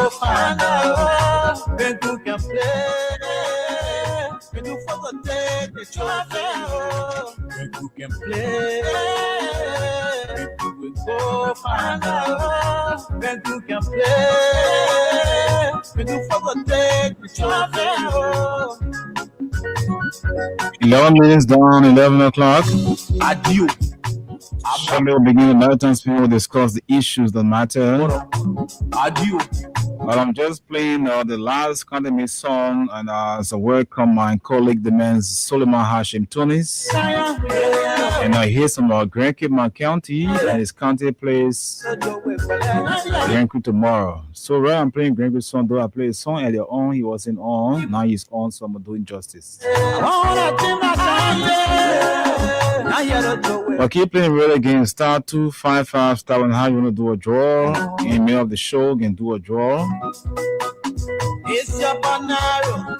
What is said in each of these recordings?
go find out. When you can play, when you forget the trophy. When you can play, when you will go find out. When you can play, when you forget the trophy. 11 minutes down, 11 o'clock. Adieu. Sunday will begin the marathon spin. We'll discuss the issues that matter. Adieu. But I'm just playing the last Academy song, and as a welcome my colleague, the man Suleiman Hashim Tunis. And I hear some Grand Cape County and his county plays Grand Cape tomorrow. So right, I'm playing Grand Cape song. Though I play a song earlier on, he wasn't on. Now he's on, so I'm doing justice. But keep playing real again. Star 255 star 1. How you want to do a draw? In the middle of the show, you can do a draw. It's your banana.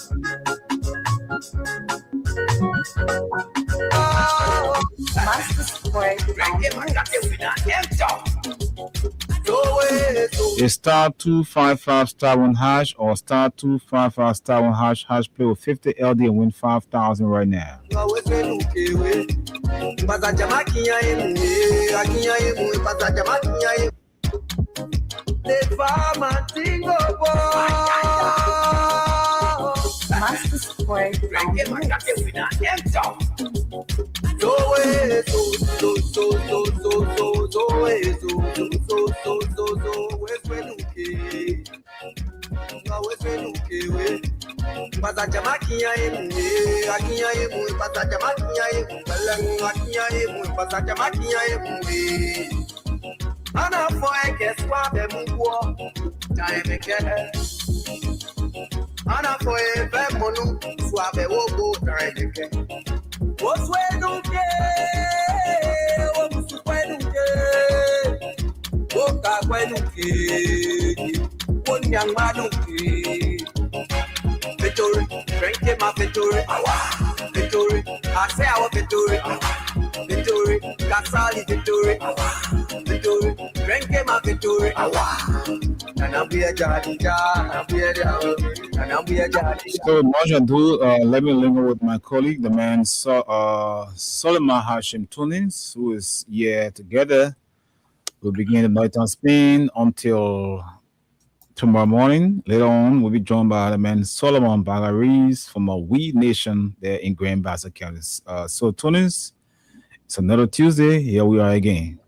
It's star 255 star 1 hash or star 255 star 1 hash. Hash play with 50 LD and win 5,000 right now. Master Sport. Ana foi que suave mungu time ke Ana foi ve monu suave wogo time ke O suedo ke o suedo ke O ka kwenu ke O nyangmanu ke Victory drink my victory victory I say our victory victory Kasali victory victory drink my victory So much ado, let me linger with my colleague, the man Suleiman Hashim Tunis, who is here together. We'll begin the nighttime spin until tomorrow morning. Later on, we'll be joined by the man Solomon Bagaris from a We Nation there in Grand Bassa County. So Tunis, it's another Tuesday. Here we are again.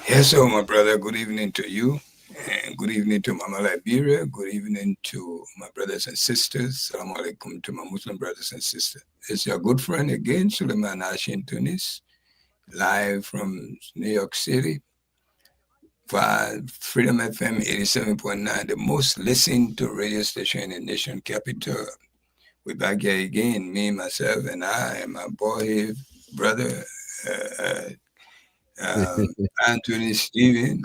Yes, sir, my brother. Good evening to you. And good evening to Mama Liberia. Good evening to my brothers and sisters. Assalamu alaikum to my Muslim brothers and sisters. It's your good friend again, Suleiman Hashim Tunis, live from New York City. For Freedom FM 87.9, the most listened to radio station in the nation capital. We're back here again, me, myself, and I, and my boy, brother, Anthony Steven.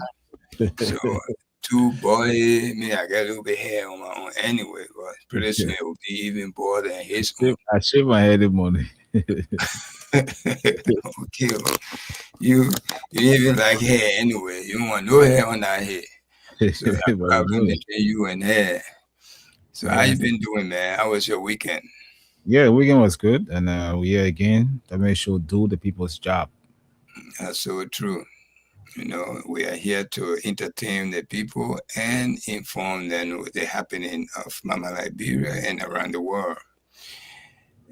So, two boy, me, I got a little bit hair on my own anyway, but pretty soon it will be even more than his own. I shave my head in the morning. Okay, you even like hair anyway. You don't want no hair on that head. So that's probably between you and hair. So how you been doing, man? How was your weekend? Yeah, the weekend was good, and we're here again to make sure do the people's job. That's so true. You know, we are here to entertain the people and inform them with the happening of Mama Liberia and around the world.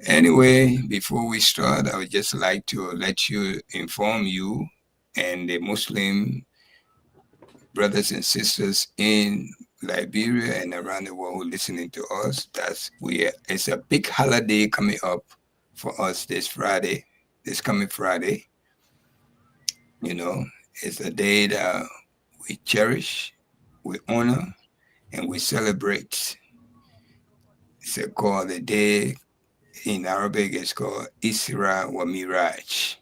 Anyway, before we start, I would just like to let you inform you and the Muslim brothers and sisters in Liberia and around the world who are listening to us that it's a big holiday coming up for us this coming Friday. You know, it's a day that we cherish, we honor, and we celebrate. It's called the day in Arabic. It's called Isra wa Miraj,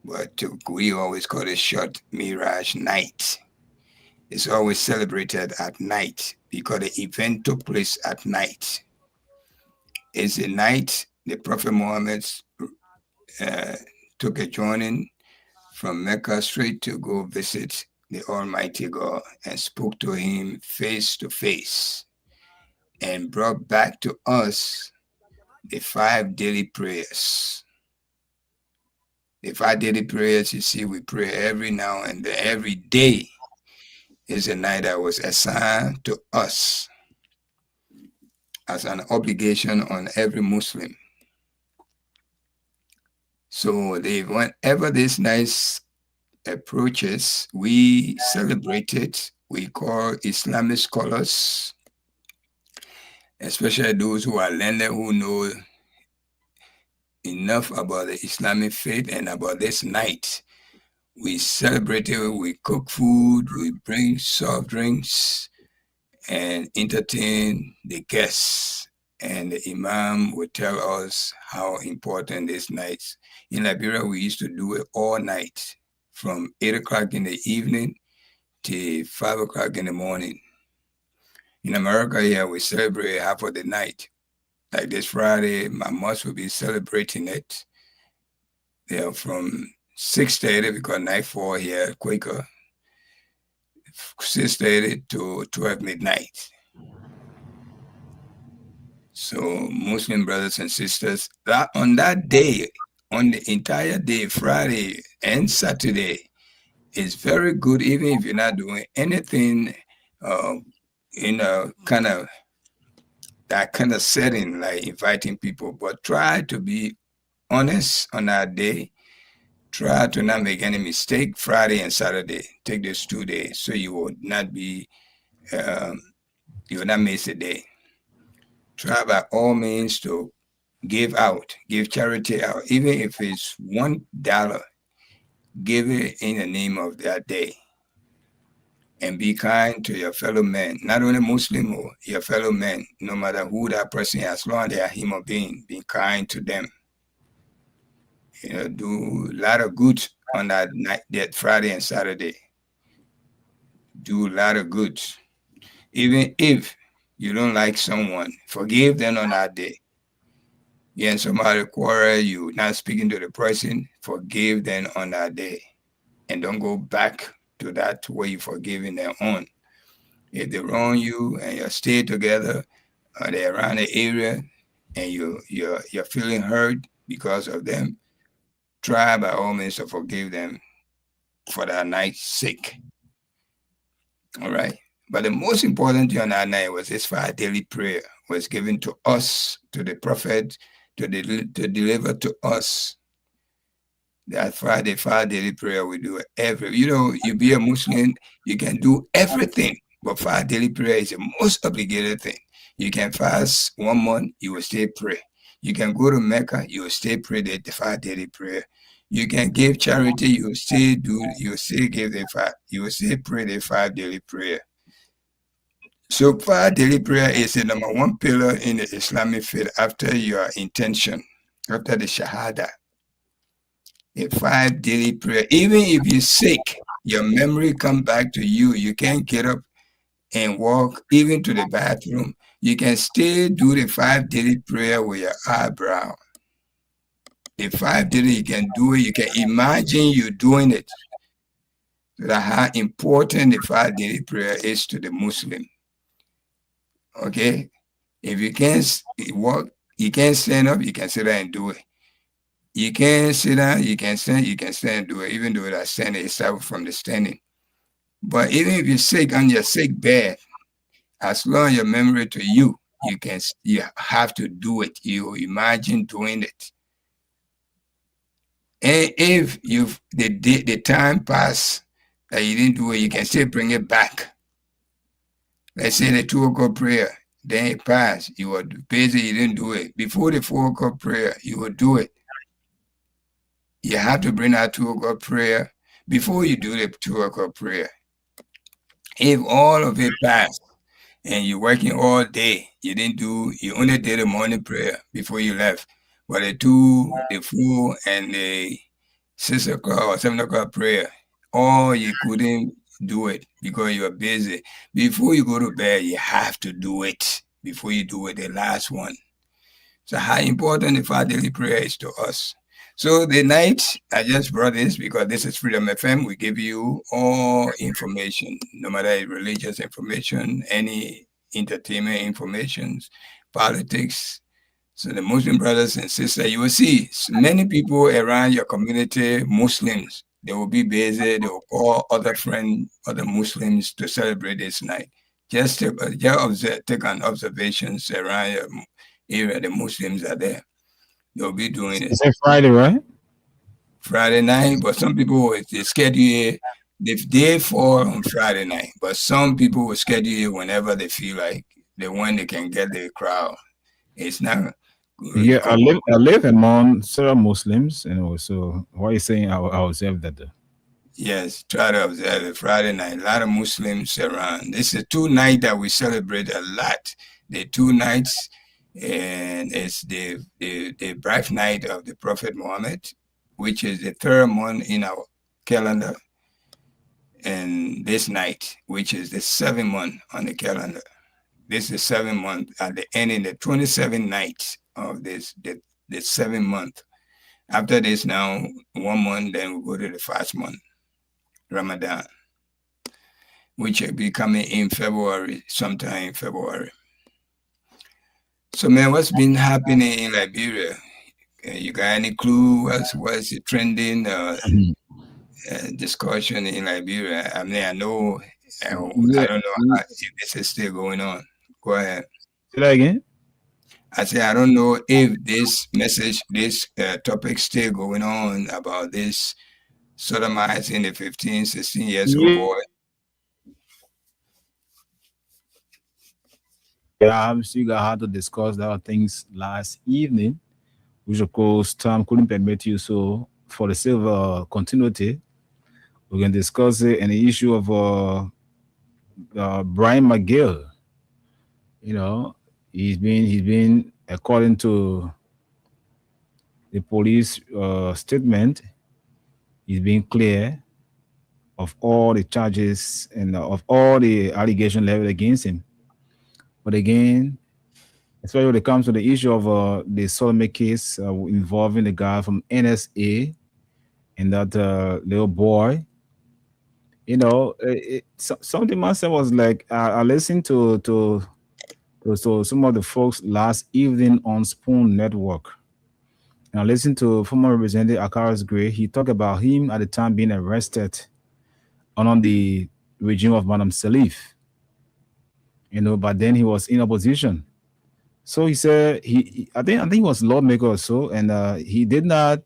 but we always call it short Miraj night. It's always celebrated at night because the event took place at night. It's the night the Prophet Muhammad took a journey from Mecca straight to go visit the Almighty God and spoke to him face to face and brought back to us the 5 daily prayers. The 5 daily prayers, you see, we pray every now and then, every day is a night that was assigned to us as an obligation on every Muslim. So whenever this night approaches, we celebrate it. We call Islamic scholars, especially those who are learned, who know enough about the Islamic faith and about this night. We celebrate it, we cook food, we bring soft drinks and entertain the guests. And the Imam will tell us how important this night is. In Liberia, we used to do it all night, from 8 o'clock in the evening to 5 o'clock in the morning. In America here, we celebrate half of the night. Like this Friday, my mosque will be celebrating it. They're from 6:30 because nightfall here, Quaker, 6:30 to 12 midnight. So Muslim brothers and sisters, that on that day, on the entire day, Friday and Saturday, is very good, even if you're not doing anything in a kind of that kind of setting, like inviting people. But try to be honest on that day. Try to not make any mistake. Friday and Saturday, take those 2 days, so you will not be, you will not miss a day. Try by all means to give charity out, even if it's $1. Give it in the name of that day. And be kind to your fellow men, not only Muslim, or your fellow men, no matter who that person is, as long as they are human beings, be kind to them. Do a lot of good on that night, that Friday and Saturday. Do a lot of good. Even if you don't like someone, forgive them on that day. And somebody quarrel, you not speaking to the person, forgive them on that day. And don't go back to that way you forgiving them on. If they wrong you and you stay together, they're around the area, and you're feeling hurt because of them, try by all means to forgive them for that night's sake. All right. But the most important thing on that night was this 5 daily prayer was given to us, to the prophet, to deliver to us. That 5 daily prayer we do every. You be a Muslim, you can do everything, but 5 daily prayer is the most obligated thing. You can fast 1 month, you will still pray. You can go to Mecca, you will still pray the 5 daily prayer. You can give charity, you will still give you will still pray the 5 daily prayer. So 5 daily prayer is the number 1 pillar in the Islamic faith after your intention, after the Shahada. The 5 daily prayer, even if you're sick, your memory come back to you. You can't get up and walk even to the bathroom. You can still do the 5 daily prayer with your eyebrow. The 5 daily, you can do it. You can imagine you doing it. So that's how important the 5 daily prayer is to the Muslim. Okay? If you can't walk, you can't stand up, you can sit down and do it. You can't sit down, you can stand and do it, even though that standing is separate from the standing. But even if you're sick on your sick bed, as long as your memory to you have to do it. You imagine doing it. And if the time pass that you didn't do it, you can still bring it back. Let's say the 2 o'clock prayer, then it passed. You were busy, you didn't do it. Before the 4 o'clock prayer, you will do it. You have to bring that 2 o'clock prayer before you do the 2 o'clock prayer. If all of it passed and you're working all day, you only did the morning prayer before you left. But the 2, the 4, and the 6 o'clock or 7 o'clock prayer, you couldn't do it because you are busy. Before you go to bed, you have to do it before you do it, the last one. So how important the 5 daily prayer is to us. So the night I just brought this because this is Freedom FM. We give you all information, no matter religious information, any entertainment information, politics. So the Muslim brothers and sisters, you will see many people around your community, Muslims. They will be busy. They will call other friends, other Muslims to celebrate this night. Just take an observations around your area. The Muslims are there. They'll be doing it. It's a Friday, right? Friday night, but some people they schedule it. They fall on Friday night, but some people will schedule it whenever they feel like when they can get the crowd. It's not. Yeah, I live among several Muslims, so why are you saying I observe that though? Yes, try to observe it. Friday night, a lot of Muslims around. This is 2 nights that we celebrate a lot. The 2 nights, and it's the birth night of the Prophet Muhammad, which is the 3rd month in our calendar, and this night, which is the 7th month on the calendar. This is 7th month at the end in the 27th night of the 7th month. After this, now 1 month, then we go to the 1st month, Ramadan, which will be coming in February, sometime in February. So, man, what's been happening in Liberia? You got any clue what's the trending discussion in Liberia? I mean, I know, I don't know if this is still going on. Go ahead. Say that again? I say, I don't know if this topic still going on about this sodomizing the 15, 16 years old boy. Yeah, I'm sure you had to discuss that things last evening, which of course time couldn't permit you. So for the sake of continuity, we can discuss it and the issue of Brian McGill. He's been according to the police statement, he's been clear of all the charges and of all the allegations leveled against him. But again, especially when it comes to the issue of the sodomy case involving the guy from NSA and that little boy, something myself was like, I listened to some of the folks last evening on Spoon Network. And I listened to former Representative Akaris Gray. He talked about him at the time being arrested under the regime of Madam Salif. But then he was in opposition. So he said I think he was lawmaker or so, and he did not.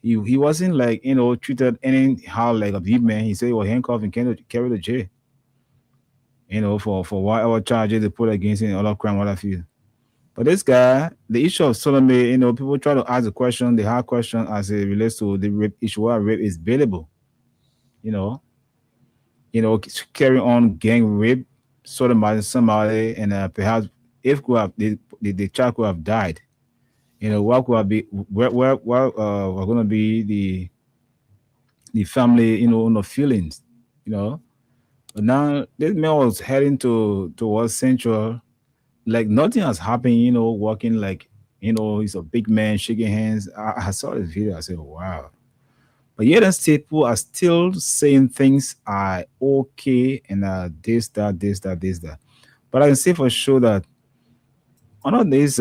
He wasn't like treated anyhow like a big man. He said he was handcuffed and carried to jail. For whatever charges they put against him, all of crime, what I feel. But this guy, the issue of sodomy, people try to ask the question, the hard question as it relates to the rape issue, why rape is bailable. Carry on gang rape, sodomizing somebody, and perhaps if the child could have died, what could have be where we're gonna be the family, feelings, But now this man was heading towards Central, like nothing has happened, walking like, he's a big man shaking hands. I saw this video, I said, wow. But yet and still, people are still saying things are okay and this, that. But I can say for sure that under this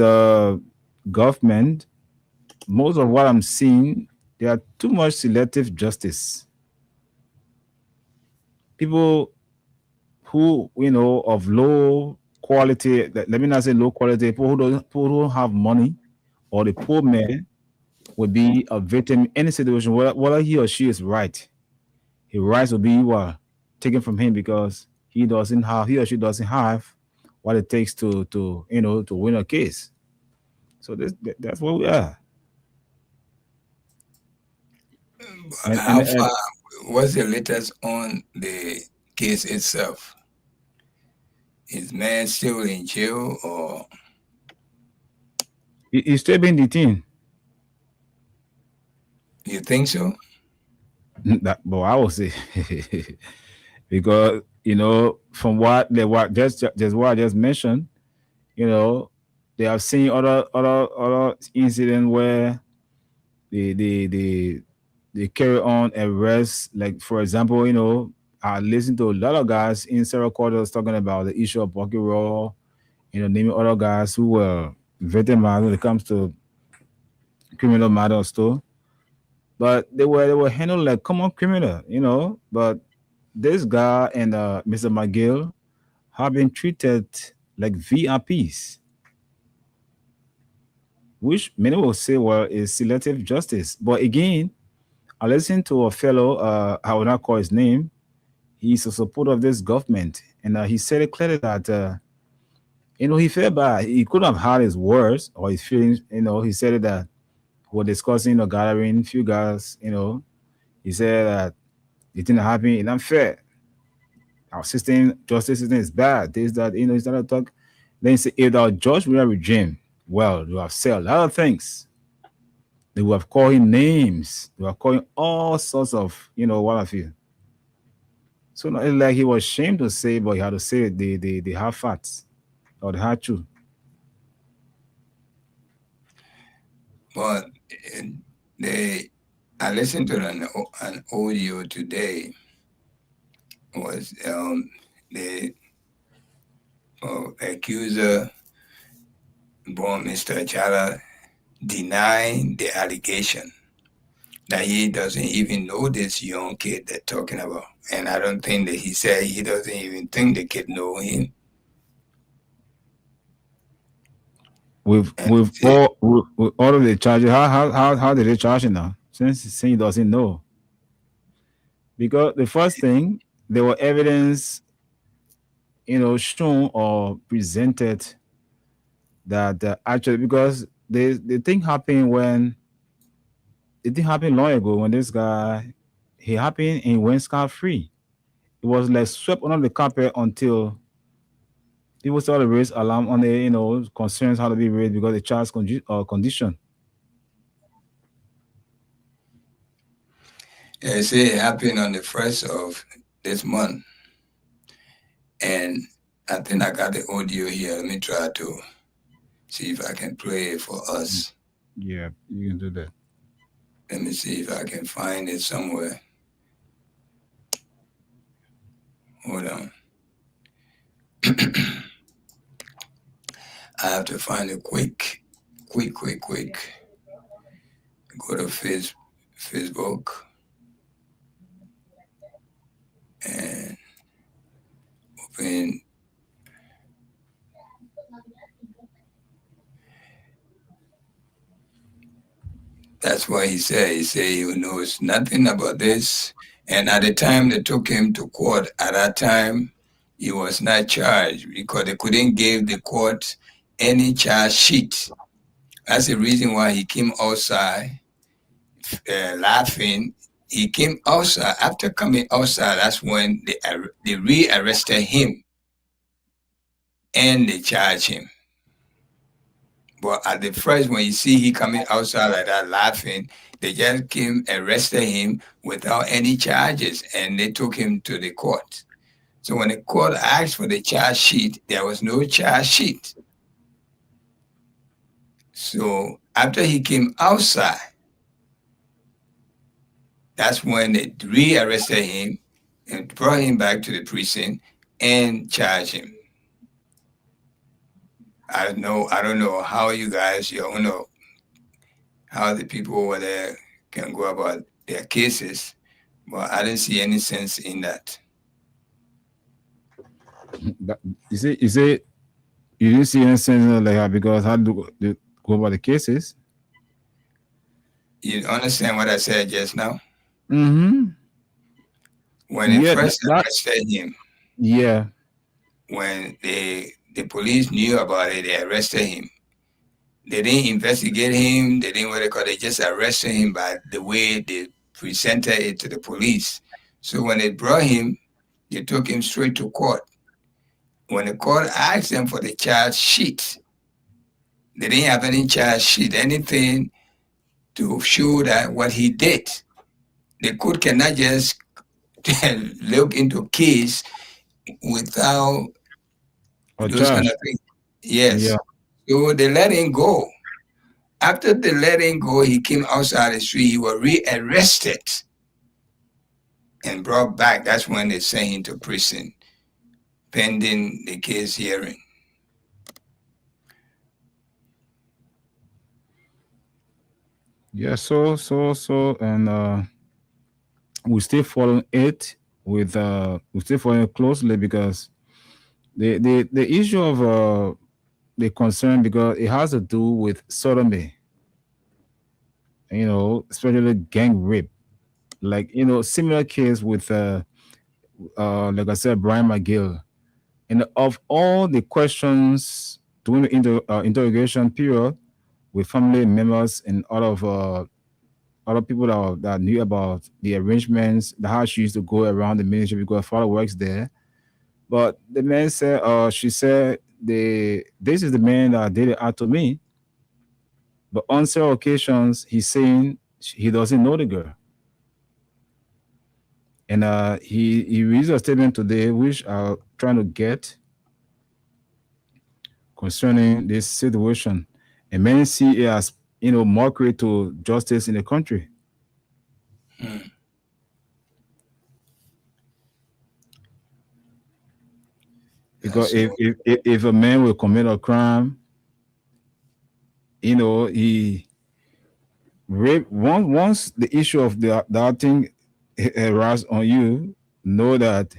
government, most of what I'm seeing, there are too much selective justice. People who, of low quality, let me not say low quality, people who don't have money, or the poor man will be a victim in any situation, whether he or she is right. His rights will be taken from him because he or she doesn't have what it takes to win a case. So that's where we are. How far was the latest on the case itself? Is man still in jail or he's still being detained? You think so? But I would say because from what just what I just mentioned, they have seen other incidents where they carry on arrests. Like for example, I listen to a lot of guys in several quarters talking about the issue of Bucky Raw, naming other guys who were victimized when it comes to criminal matters too. But they were handled like common criminal. But this guy and Mr. McGill have been treated like VIPs, which many will say, well, is selective justice. But again, I listened to a fellow, I will not call his name. He's a supporter of this government. And he said it clearly that, he felt bad. He could have had his words or his feelings. He said it that we're discussing a gathering, few guys. He said that it didn't happen. It's unfair. Our system, justice system is bad. This, that, he started to talk. Then he said, if our judge will regime, well, they have said a lot of things. They will have called him names. They were calling all sorts of, what have you. So it's like he was ashamed to say, but he had to say it. They have facts or they had to. But I listened to an audio today. Was the accuser, born Mr. Chala, denying the allegation that he doesn't even know this young kid they're talking about. And I don't think that he said he doesn't even think the kid know him. With all of the charges, how did they charge him now? Since he doesn't know. Because the first thing, there were evidence, shown or presented that actually, because the thing happened it didn't happen long ago when this guy, he happened and went scot-free. It was like swept under the carpet until people started to raise alarm on the, concerns how to be raised because the child's condition. They say it happened on the 1st of this month. And I think I got the audio here. Let me try to see if I can play it for us. Yeah, you can do that. Let me see if I can find it somewhere. Hold on. I have to find it quick. Go to Facebook and open. That's what he said. He said he knows nothing about this. And at the time they took him to court, at that time, he was not charged because they couldn't give the court any charge sheet. That's the reason why he came outside laughing. He came outside. After coming outside, that's when they re-arrested him and they charged him. But at the first, when you see he coming outside like that laughing, they just came, arrested him without any charges, and they took him to the court. So when the court asked for the charge sheet, there was no charge sheet. So after he came outside, that's when they re-arrested him and brought him back to the prison and charged him. I don't know how you guys, how the people over there can go about their cases, but I didn't see any sense in that. You say you didn't see any sense in like that because how do they go about the cases? You understand what I said just now? Mm-hmm. When they first arrested him, when the police knew about it, they arrested him. They didn't investigate him. They didn't what they call. They just arrested him by the way they presented it to the police. So when they brought him, they took him straight to court. When the court asked them for the charge sheet, they didn't have any charge sheet, anything to show that what he did. The court cannot just look into case without those kind of things. Yes. Yeah. So they let him go. After the letting go, he came outside the street. He was rearrested and brought back. That's when they sent him to prison, pending the case hearing. Yeah, and we still following it we still following it closely because the issue of the concern because it has to do with sodomy, especially gang rape. Like, similar case with like I said, Brian McGill. And of all the questions during the interrogation period with family members and other people that knew about the arrangements, the how she used to go around the ministry because her father works there. But the man said, she said, this is the man that did it out to me. But on several occasions, he's saying he doesn't know the girl. And he released a statement today, which I'm trying to get concerning this situation. And many see it as, mockery to justice in the country. Because if a man will commit a crime, he rape once the issue of that thing arises on you, know that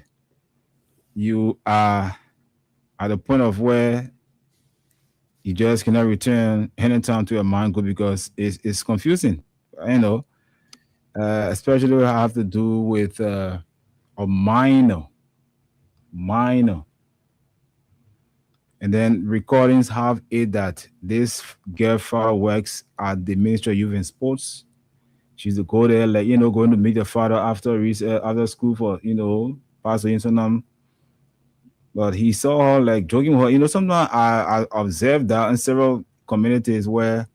you are at the point of where you just cannot return anytime to your mind good because it's confusing, especially what have to do with a minor. And then recordings have it that this girl father works at the Ministry of Youth and Sports. She's to go there, like, going to meet the father after school for, Pastor Insonam. But he saw her like joking with her. Sometimes I observed that in several communities where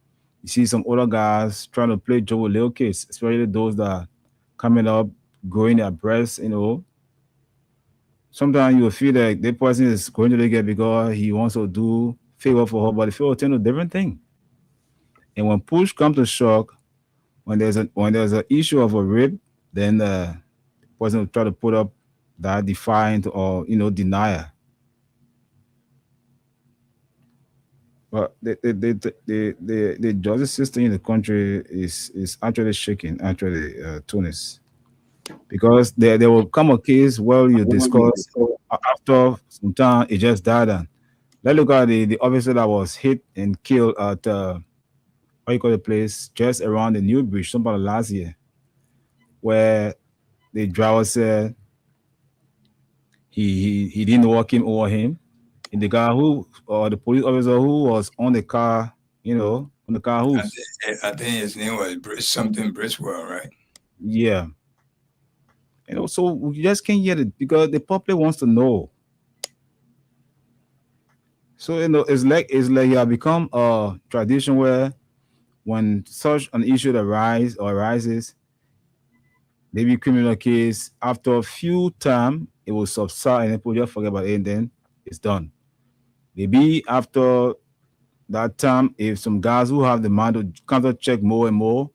you see some older guys trying to play joke with little kids, especially those that are coming up, growing their breasts, Sometimes you feel like the person is going to the girl because he wants to do favor for her, but the favor turn to different thing. And when push comes to shove, when there's an issue of a rape, then the person will try to put up that defiant or denier. But the justice system in the country is actually shaking, actually, Tunis. Because there will come a case where you discuss after some time it just died. And let's look at the officer that was hit and killed at what you call the place just around the New Bridge, sometime last year, where the driver said he didn't walk him over him, and the guy the police officer who was on the car, on the car who's I think his name was something Briswell, right? Yeah. So we just can't get it because the public wants to know. So it's like you have become a tradition where when such an issue arises, maybe criminal case, after a few time it will subside and people just forget about it and then it's done. Maybe after that time, if some guys who have the mind to counter check more and more,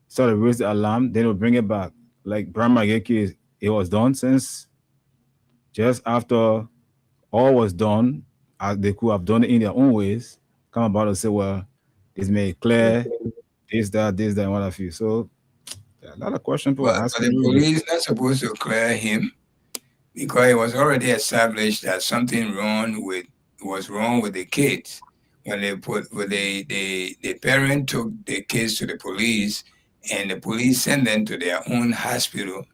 start to raise the alarm, then we'll bring it back. Like Brian McGill case, it was done since just after all was done, as they could have done it in their own ways, come about and say, well, this made clear, this, that, and what have you. So a lot of questions people are asking. But the police not supposed to clear him because it was already established that something was wrong with the kids. When the parent took the kids to the police and the police sent them to their own hospital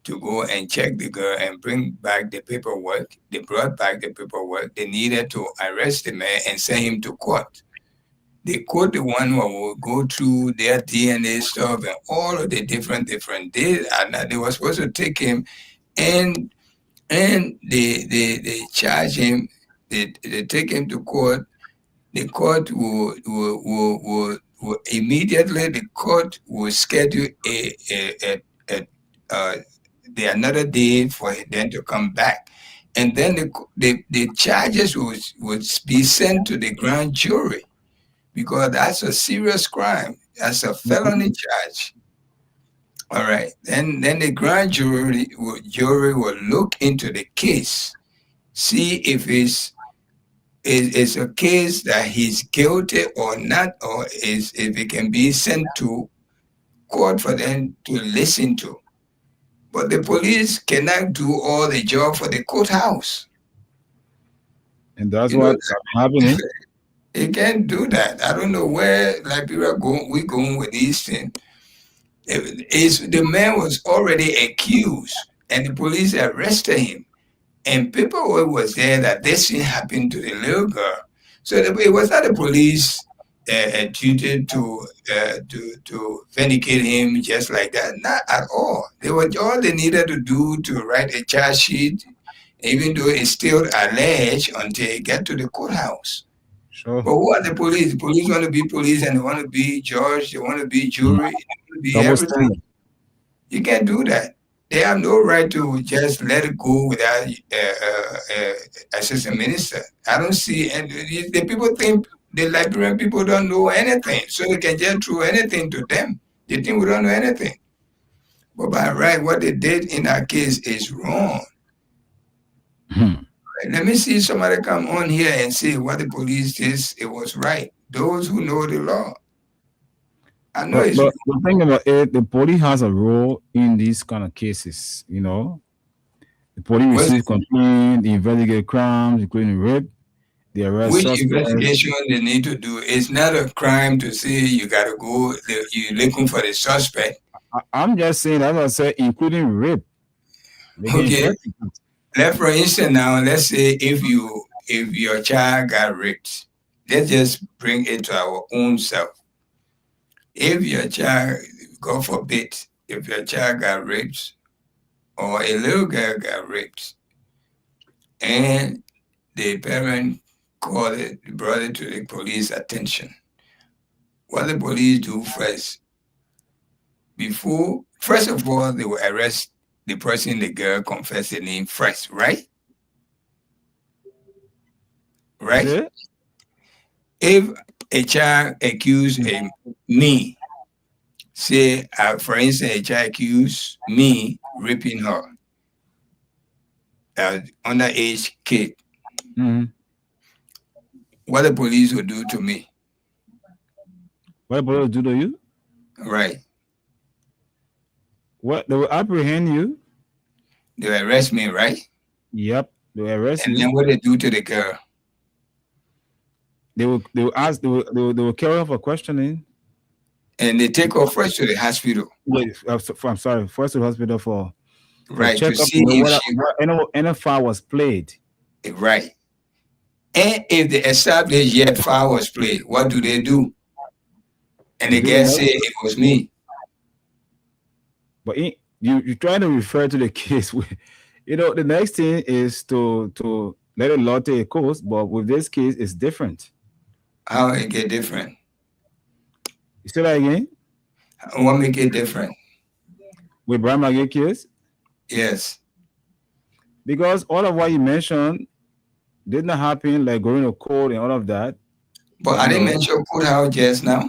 to go and check the girl and bring back the paperwork. They brought back the paperwork. They needed to arrest the man and send him to court. The court, the one who will go through their DNA stuff and all of the different they were supposed to take him and they charge him. They take him to court. The court will immediately. The court will schedule another day for them to come back, and then the charges would be sent to the grand jury because that's a serious crime. That's a felony charge. All right. Then the grand jury will look into the case, see if it's a case that he's guilty or not, or if it can be sent to court for them to listen to. But the police cannot do all the job for the courthouse. And that's You know, what's happening. they can't do that. I don't know where Liberia we going with these things. The man was already accused, and the police arrested him. And people was there that this thing happened to the little girl. So it was not the police duty to vindicate him just like that. Not at all. They were all they needed to do to write a charge sheet, even though it's still alleged until it get to the courthouse. Sure. But who are the police? The police want to be police, and they want to be judge. They want to be jury. They want to be Double everything. standard. You can't do that. They have no right to just let it go without assistant minister. I don't see, and the people think the Liberian people don't know anything, so they can just throw anything to them. They think we don't know anything. But by right, what they did in our case is wrong. Right, let me see somebody come on here and say what the police did. It was right. Those who know the law. I know But it's the thing about it, the police has a role in these kind of cases. You know, the police What's- receive complaints, they investigate crimes, including rape. They arrest which suspects. investigation they need to do. It's not a crime to say you got to go, you're looking for the suspect. I'm just saying, as I said, including rape. They can Okay. investigate. Like for instance, now let's say if your child got raped, let's just bring it to our own self. If your child, God forbid, if your child got raped or a little girl got raped, and the parent called it, brought it to the police attention, what the police do first of all, they will arrest the person the girl confessed the name first, right? Right? Yeah? If a child accused me, say, for instance, a child accused me raping her, underage kid, Mhm. what the police will do to me, What the police do to you? right? What, they will apprehend you? They will arrest me, right? Yep, they will arrest And you. then what they do to the girl? They will ask, they will carry her for questioning. And they take her first to the hospital, Wait, I'm sorry, first to the hospital for right? check To up see to know if any foul was played. right. And if the established yet foul was played, what do? And the Do girl you say it was me. But you try to refer to the case. The next thing is to let the law take a course. But with this case, it's different. How it get different? You say that again? What make it different? With Brian McGee case? Yes. Because all of what you mentioned did not happen, like going to court and all of that. But I didn't mention courthouse just now.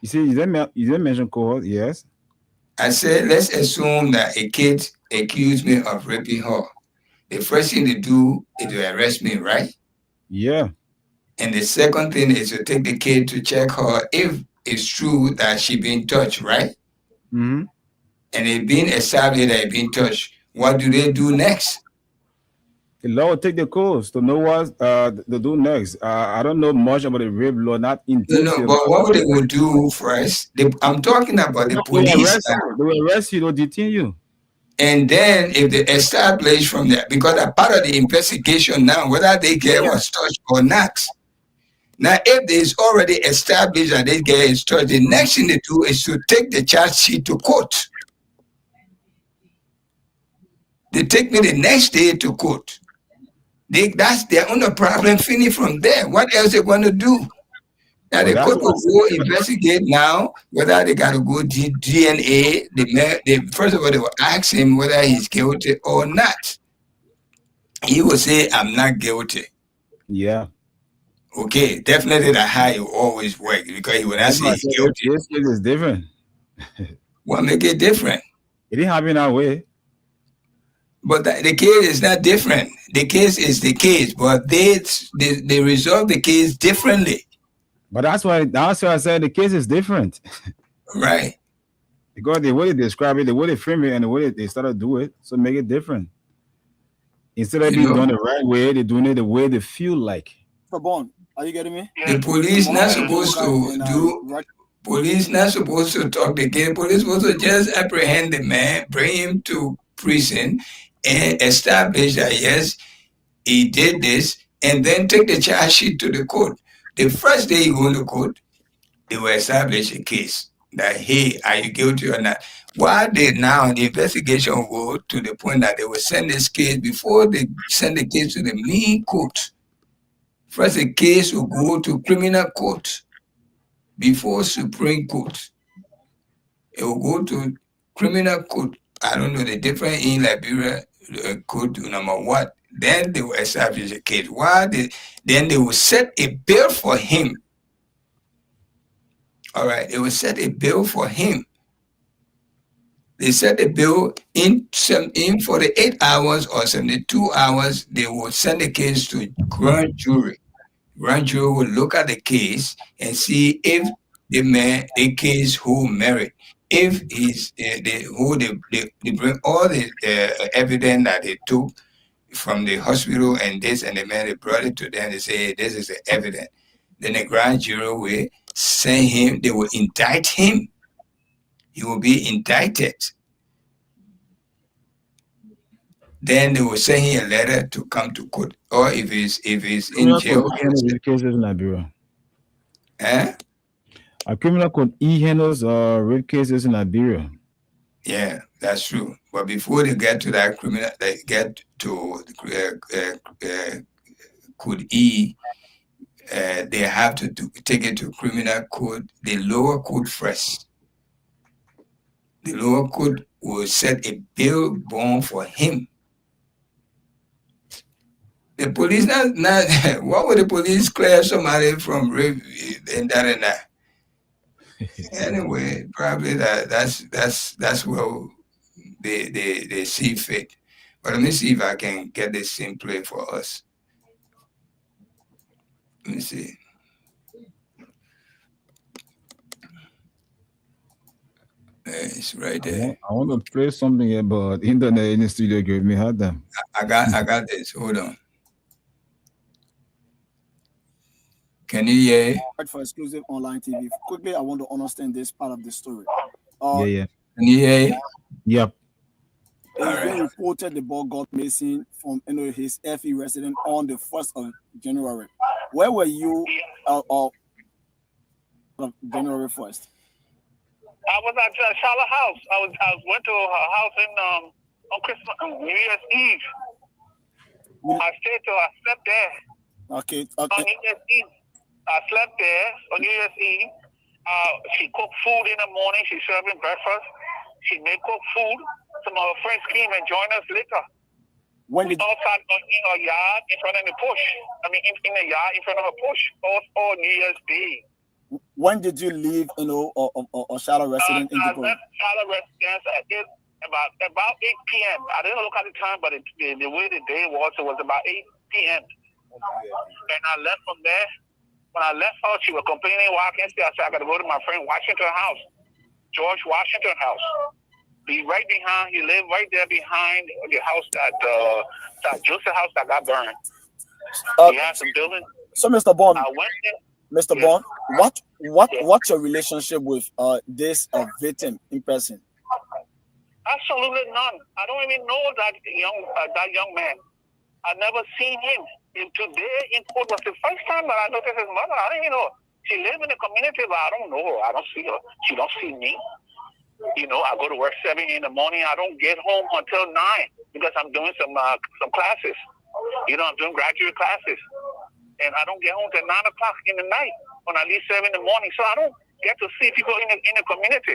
You see, you didn't mention court, yes. I said, let's assume that a kid accused me of raping her. The first thing they do is to arrest me, right? Yeah. And the second thing is to take the kid to check her if it's true that she been touched, right? Mm-hmm. And it being established that it been touched, what do they do next? The law will take the course to know what to do next. I don't know much about the rape law, not in No, detail. no, but what they will do first, I'm talking about the They will police. arrest you, they'll detain you. And then if they establish from there, because a part of the investigation now, whether they girl was touched or not. Now, if it's already established that this girl is touched, the next thing they do is to take the charge sheet to court. They take me the next day to court. That's their own problem. Finish from there. What else they going to do? Now the court will go investigate now whether they got to go DNA. First of all, they will ask him whether he's guilty or not. He will say, "I'm not guilty." Yeah. Okay, definitely the high will always work because he will not say he's guilty. This case is different. What make it different? It didn't happen that way. But the case is not different. The case is the case, but they resolve the case differently. But that's why I said the case is different. Right. Because the way they describe it, the way they frame it, and the way they started to do it, so make it different. Instead of being done the right way, they're doing it the way they feel like. So, Bon, are you getting me? The police not supposed to do. Police not supposed to talk the case. Police supposed to just apprehend the man, bring him to prison, and establish that yes, he did this, and then take the charge sheet to the court. The first day you go to court, they will establish a case that, hey, are you guilty or not? Why did now the investigation go to the point that they will send this case before they send the case to the main court? First, the case will go to criminal court before Supreme Court. It will go to criminal court. I don't know the difference in Liberia code number what. Then they will establish a case. Then they will set a bail for him. All right, they will set a bail for him. They set the bill in 48 hours or 72 hours. They will send the case to grand jury. Grand jury will look at the case and see if the case hold merit. If they bring all the evidence that they took from the hospital and this and the man, they brought it to them. They say this is the evidence. Then the grand jury will send him. They will indict him. He will be indicted. Then they will send him a letter to come to court, or if he's in jail. Cases in Liberia. A criminal court handles rape cases in Liberia. Yeah, that's true. But before they get to that criminal, they get to court E. They have to take it to criminal court, the lower court first. The lower court will set a bail bond for him. The police not what would the police clear somebody from rape and that? Anyway, probably that's where they see fit. But let me see if I can get this simply for us. Let me see. It's right there. I want to play something here, but internet in the studio gave me hard time. I got this. Hold on. Can you hear? For exclusive online TV. Quickly, I want to understand this part of the story. Yeah. Can you hear? Yep. It's been reported the boy got missing from his FE residence on the 1st of January. Where were you January 1st? I was at Charlotte House. I went to her house on Christmas, New Year's Eve. I slept there. Okay. On New Year's Eve. I slept there on New Year's Eve. She cooked food in the morning. She serving breakfast. She made cooked food. Some of her friends came and joined us later. When did outside in her yard in front of the push? I mean, in the yard in front of her push. All New Year's Day. When did you leave, or Charlotte residence? I left Charlotte residence at about 8 p.m. I didn't look at the time, but the way the day was, it was about 8 p.m. And I left from there. When I left her, she was complaining why I can't stay. I said, I got to go to my friend Washington house, George Washington house. He lived right there behind the house that Joseph house that got burned. He had some building. So, Mr. Bond, I went there. Mr. Bond, what's your relationship with this victim in person? Absolutely none. I don't even know that young man. I never seen him. And today in court was the first time that I noticed his mother. I don't even know. She lives in the community, but I don't know her. I don't see her. She don't see me. I go to work 7 in the morning. I don't get home until 9 because I'm doing some classes. I'm doing graduate classes. And I don't get home till 9 o'clock in the night when I leave 7 in the morning. So I don't get to see people in the community.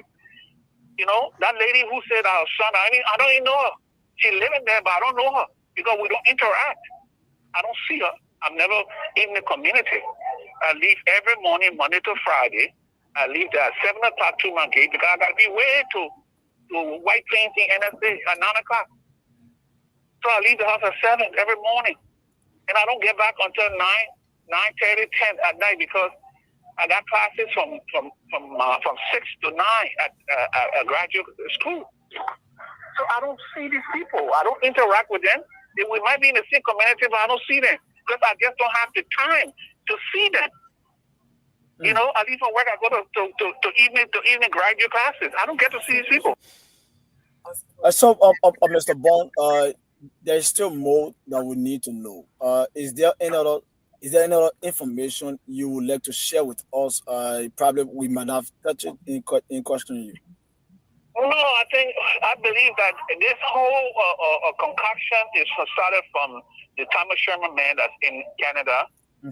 That lady who said our son, I don't even know her. She living there, but I don't know her because we don't interact. I don't see her. I'm never in the community. I leave every morning, Monday to Friday. I leave there at 7 o'clock to my gate because I got to be way to White Plains NSA at 9 o'clock. So I leave the house at 7 every morning. And I don't get back until 9:30, 10 at night because I got classes from 6 to 9 at graduate school. So I don't see these people. I don't interact with them. We might be in the same community, but I don't see them because I just don't have the time to see them. You know, I leave from work, I go to evening graduate classes. I don't get to see these people. So, Mr. Bond, there's still more that we need to know. Is there any other information you would like to share with us? Probably we might have touched it in questioning you. No, I believe that this whole concoction is started from the Thomas Sherman man that's in Canada.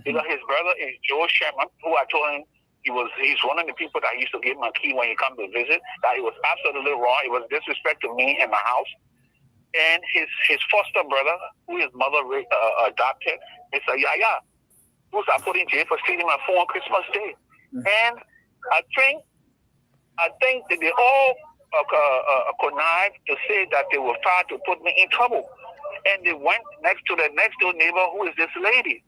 Because his brother is Joe Sherman, who I told him he's one of the people that used to give him a key when he come to visit. That he was absolutely wrong. It was disrespect to me and my house. And his foster brother, who his mother adopted, Mr. Yaya, who's I put in jail for stealing my phone on Christmas Day. And I think that they all connived to say that they were trying to put me in trouble. And they went next to the next door neighbor, who is this lady,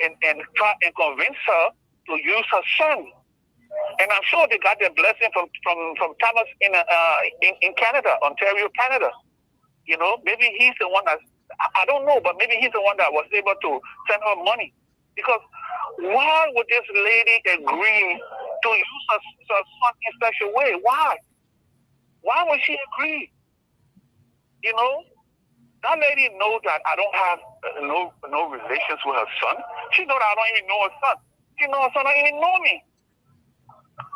and try and convince her to use her son. And I'm sure they got their blessing from Thomas in Canada, Ontario, Canada. You know, maybe he's the one I don't know, but maybe he's the one that was able to send her money. Because why would this lady agree to use her son in such a way? Why? Why would she agree? You know? That lady knows that I don't have no relations with her son. She knows that I don't even know her son. She knows her son don't even know me.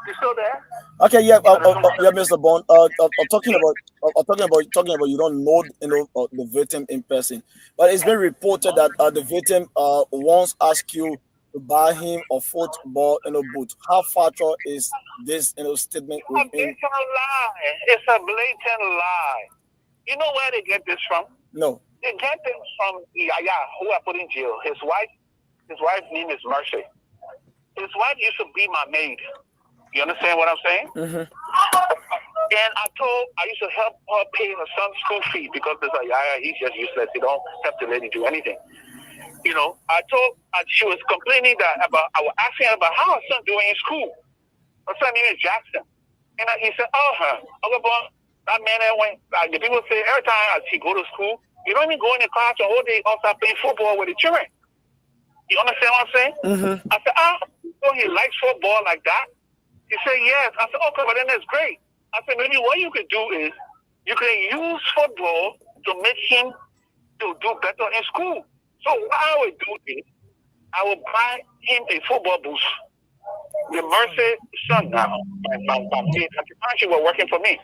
You still there? Okay, yeah, Mr. Bond. Talking about you don't know, the victim in person, but it's been reported that the victim once asked you to buy him a football boot. How factual is this statement? It's a blatant lie. It's a blatant lie. You know where they get this from? No. They get this from Yaya, who I put in jail. His wife's name is Mercy. His wife used to be my maid. You understand what I'm saying? And I used to help her pay her son's school fee because there's a Yaya, he's just useless. He don't help the lady do anything. You know, she was complaining I was asking her about how her son doing in school. Her son name is Jackson. And he said, Uncle Bon, that man that went, the people say every time she go to school, you don't even go in the class the whole day outside playing football with the children. You understand what I'm saying? I said, so he likes football like that? He said, yes. I said, okay, but then that's great. I said, maybe what you could do is you can use football to make him to do better in school. So what I would do is I would buy him a football boost. The Mercy son now, she was working for me.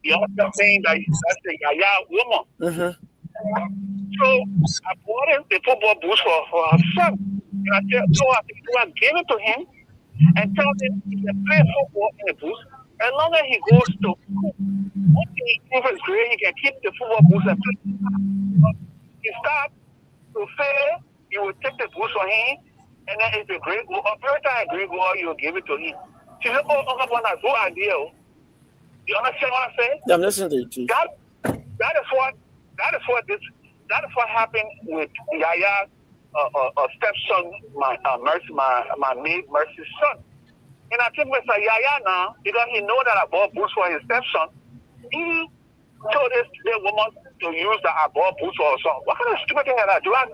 You know what I'm saying? That's the Yaya woman. So I bought him the football boost for her son. And I said, I gave it to him and tell him he can play football in the boost. As long as he goes to school, once he improves his grade, he can keep the football boost and play. He starts to fail, you will take the boost on him, and then if the grade go up, every time the grade go up, you will give it to him. She said, that's good idea. You understand what I'm saying? Yeah, I'm listening to you, Chief. That is what happened with Yaya's stepson, my maid Mercy's son. And I think Mr. Yaya now, because he know that I bought boots for his stepson, he told this woman to use that I bought boots for her son. What kind of stupid thing is that? Do I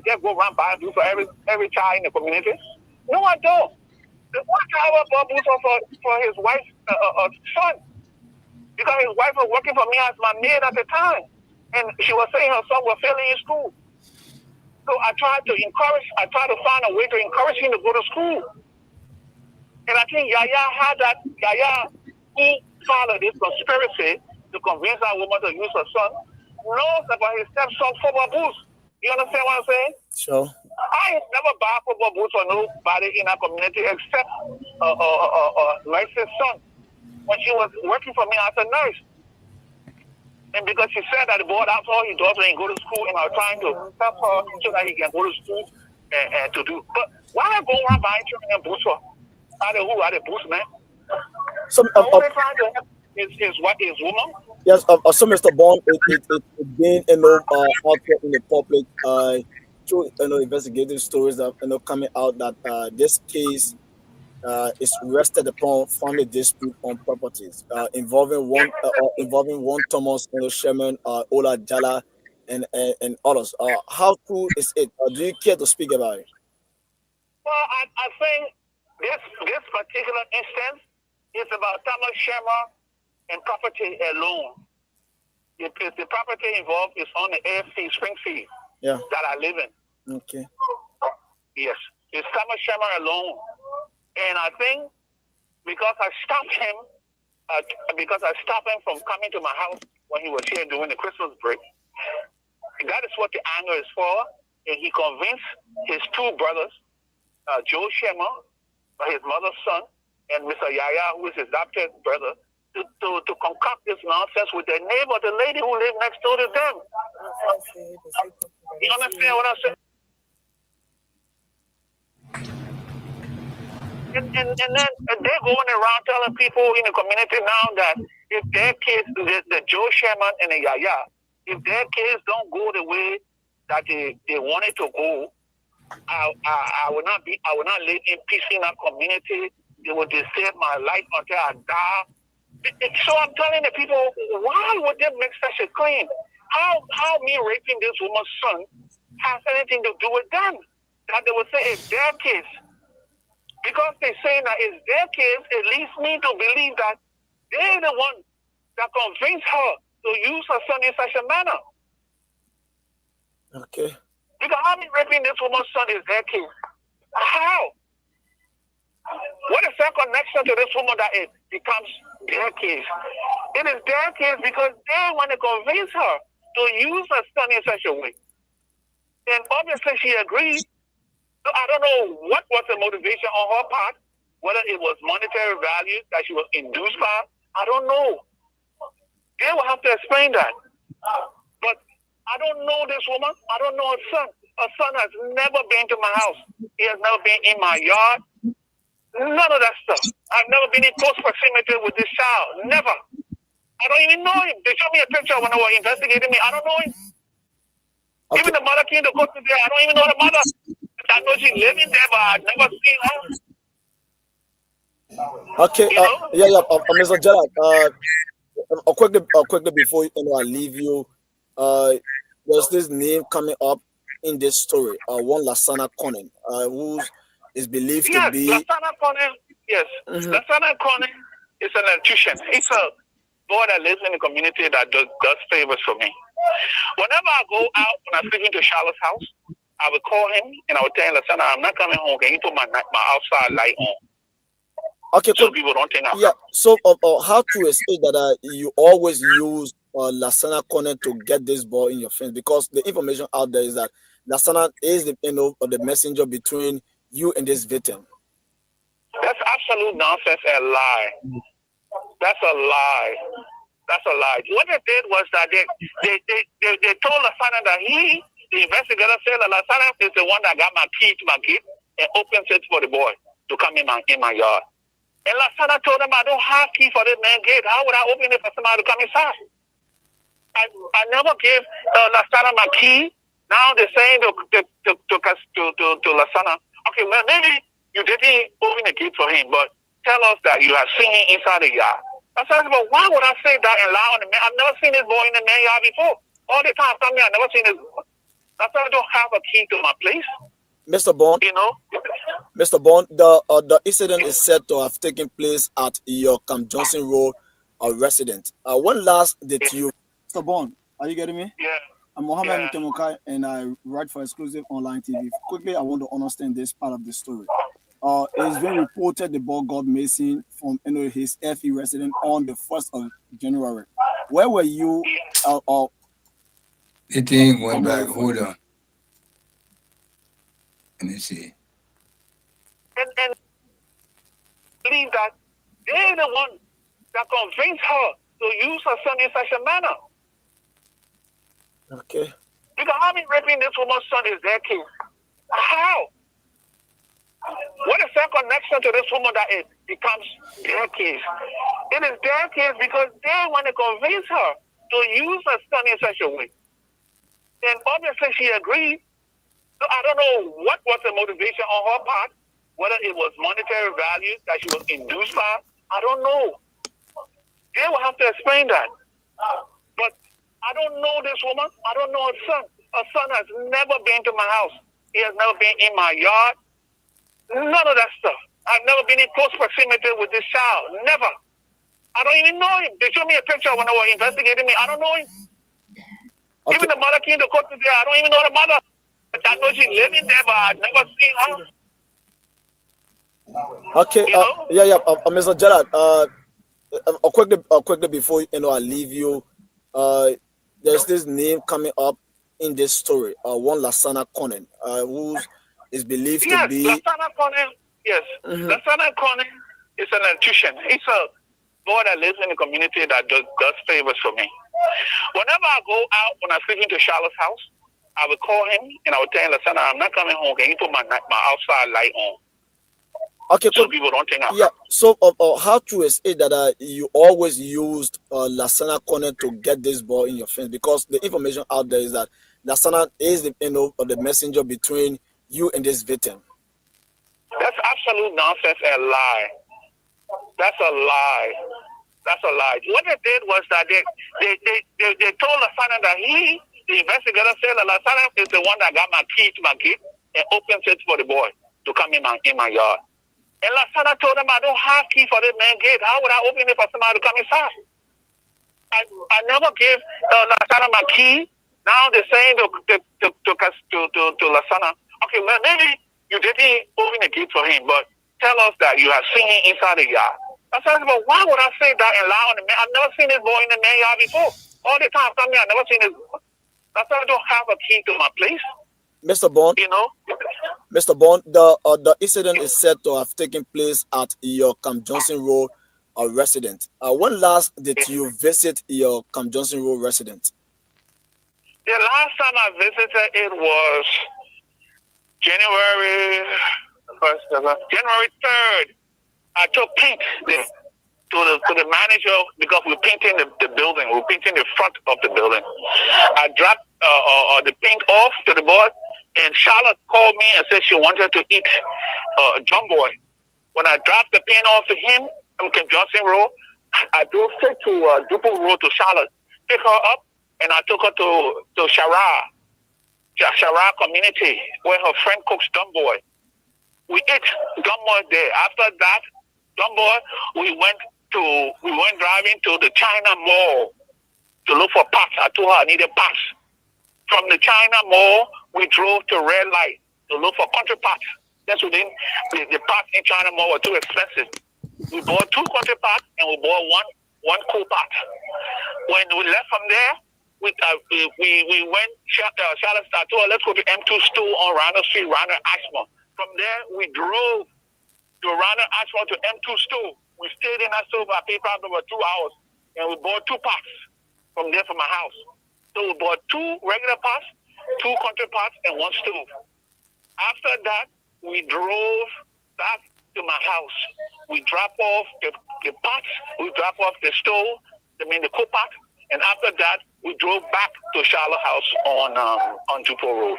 just go around buying boots for every child in the community? No, I don't. The one child I bought boots for his wife's son. Because his wife was working for me as my maid at the time. And she was saying her son was failing in school. So I tried to find a way to encourage him to go to school. And I think Yaya, who followed this conspiracy to convince that woman to use her son, knows about his stepson's football boots. You understand what I'm saying? Sure. I never bought football boots for nobody in our community except Mercy's son when she was working for me as a nurse. And because she said that the boy, that's all he does when he go to school, and I was trying to help her so that he can go to school to do. But why I go around buying children and boots for? Are they who? Are they boots, man? Some All they trying to have is what is woman? yes, so Mr. Bond, it being out there in the public, through investigative stories that coming out that this case is rested upon family dispute on properties involving one Thomas Sherman, Ola Jala, and others. How true is it? Do you care to speak about it? Well, I think this particular instance is about Thomas Sherman and property alone. The property involved is on the AFC Springfield that I live in. Okay. Yes, it's Thomas Sherman alone. And I think because I stopped him from coming to my house when he was here during the Christmas break, that is what the anger is for. And he convinced his two brothers, Joe Sherman, his mother's son, and Mr. Yaya, who is his adopted brother, to concoct this nonsense with their neighbor, the lady who lived next door to them. You understand what I'm saying? And then they're going around telling people in the community now that if their kids, the Joe Sherman and the Yaya, if their kids don't go the way that they wanted to go, I will not live in peace in that community. They will disturb my life until I die. So I'm telling the people, why would they make such a claim? How me raping this woman's son has anything to do with them? That they would say it's their kids. Because they say that it's their kids, it leads me to believe that they're the one that convinced her to use her son in such a manner. Okay. Because how me raping this woman's son is their kid? How? What is their connection to this woman that it becomes their case? It is their case because they want to convince her to use her son in such a way. And obviously she agreed. So I don't know what was the motivation on her part, whether it was monetary value that she was induced by. I don't know. They will have to explain that. But I don't know this woman. I don't know her son. Her son has never been to my house. He has never been in my yard. None of that stuff. I've never been in close proximity with this child. Never. I don't even know him. They showed me a picture when they were investigating me. I don't know him. Okay. Even the mother came to go to there. I don't even know the mother. I know she's living there, but I've never seen her. Okay. Mr. Jalak, quickly before I leave you, there's this name coming up in this story. One Lasana Conan, who is believed to be. Lasana Conan. Yes, Lasana Conan is an electrician. He's a boy that lives in the community that does favors for me. Whenever I go out, when I'm speaking to Charlotte's house, I would call him and I would tell him, Lasana, I'm not coming home. Can you put my outside light on? Okay, so people don't think I'm So, how true is it that you always use Lasana Conan to get this ball in your fence? Because the information out there is that Lasana is the messenger between you and this victim. That's absolute nonsense and lie. That's a lie. That's a lie. What they did was that they told Lasana that the investigator said that Lasana is the one that got my key to my gate and opens it for the boy to come in my yard. And Lasana told him, I don't have key for this man gate. How would I open it for somebody to come inside? I never gave Lasana my key. Now they're saying to Lasana, okay, well, maybe you didn't open the gate for him, but tell us that you have seen him inside the yard. Lasana said, but why would I say that and lie on the man? I've never seen this boy in the man yard before. All the time, I've never seen this boy. Lasana don't have a key to my place. Mr. Bond, Mr. Bond, the incident is said to have taken place at your Camp Johnson Road residence. When last did you... Mr. Bond, are you getting me? Yeah. I'm Mohammed Mutemukai, and I write for Exclusive Online TV. Quickly, I want to understand this part of the story. It's been reported the ball got missing from his FE residence on the 1st of January. Where were you? The thing went back. Hold on. Let me see. And believe that they're the one that convinced her to use her son in such a manner. Okay. Because how me raping this woman's son is their case. How? connection to this woman that it becomes their case. It is their case because they want to convince her to use her son in such a way. And obviously she agreed. So I don't know what was the motivation on her part, whether it was monetary value that she was induced by. I don't know. They will have to explain that. But I don't know this woman. I don't know her son. Her son has never been to my house. He has never been in my yard. None of that stuff. I've never been in close proximity with this child. Never. I don't even know him. They showed me a picture when they were investigating me. I don't know him. Okay. Even the mother came to court today. I don't even know the mother. I know she's living there, but I've never seen her. Okay. You know? Mr. Gerard. Quickly before I leave you. There's this name coming up in this story. One Lasana Conan, who is believed to be. Lasana Conan. Yes, Lasana Conan is an electrician. He's a boy that lives in the community that does favors for me. Whenever I go out, when I sleep into Charlotte's house, I would call him and I would tell him, Lasana, I'm not coming home. Can you put my outside light on? Okay, so people don't think I'm. Yeah. So, how true is it that you always used Lasana Conan to get this ball in your fence? Because the information out there is that Lasana is the messenger between you and this victim. That's absolute nonsense and lie. That's a lie. That's a lie. What they did was that they told Lasana that the investigator said that Lasana is the one that got my key to my gate and opens it for the boy to come in my yard. And Lasana told him, I don't have key for this man gate. How would I open it for somebody to come inside? I never gave Lasana my key. Now they're saying to Lasana, okay, well, maybe you didn't open the gate for him, but tell us that you have seen him inside the yard. Lasana said, but why would I say that and lie on the man? I've never seen this boy in the man yard before. All the time, I've never seen this boy. Lasana don't have a key to my place. Mr. Bond, Mr. Bond, the incident is said to have taken place at your Camp Johnson Road residence. When last did you visit your Camp Johnson Road residence? The last time I visited, it was January 3rd. I took paint to the manager because we're painting the building. We're painting the front of the building. I dropped the paint off to the boy, and Charlotte called me and said she wanted to eat John Boy. When I dropped the paint off to him on Camp Johnson Road, I drove straight to Dupont Road to Charlotte, pick her up, and I took her to Shara community where her friend cooks John Boy. We ate John Boy there. After that, John Boy, we went driving to the China Mall to look for parts. I told her I needed parts. From the China Mall, we drove to Red Light to look for country parts. That's within the parts in China Mall were too expensive. We bought 2 country parts and we bought one cool part. When we left from there, we went. Charlotte started. Let's go to M2 store on Ronald Street, Ronald Ashmore. From there, we drove to Ronald Ashmore to M2 store. We stayed in that store. I paid probably about 2 hours, and we bought 2 parts from there from my house. So we bought 2 regular parts, 2 country parts, and 1 stove. After that, we drove back to my house. We dropped off the pots. We dropped off the stove. The cook pot. And after that, we drove back to Charlotte House on Dupont Road.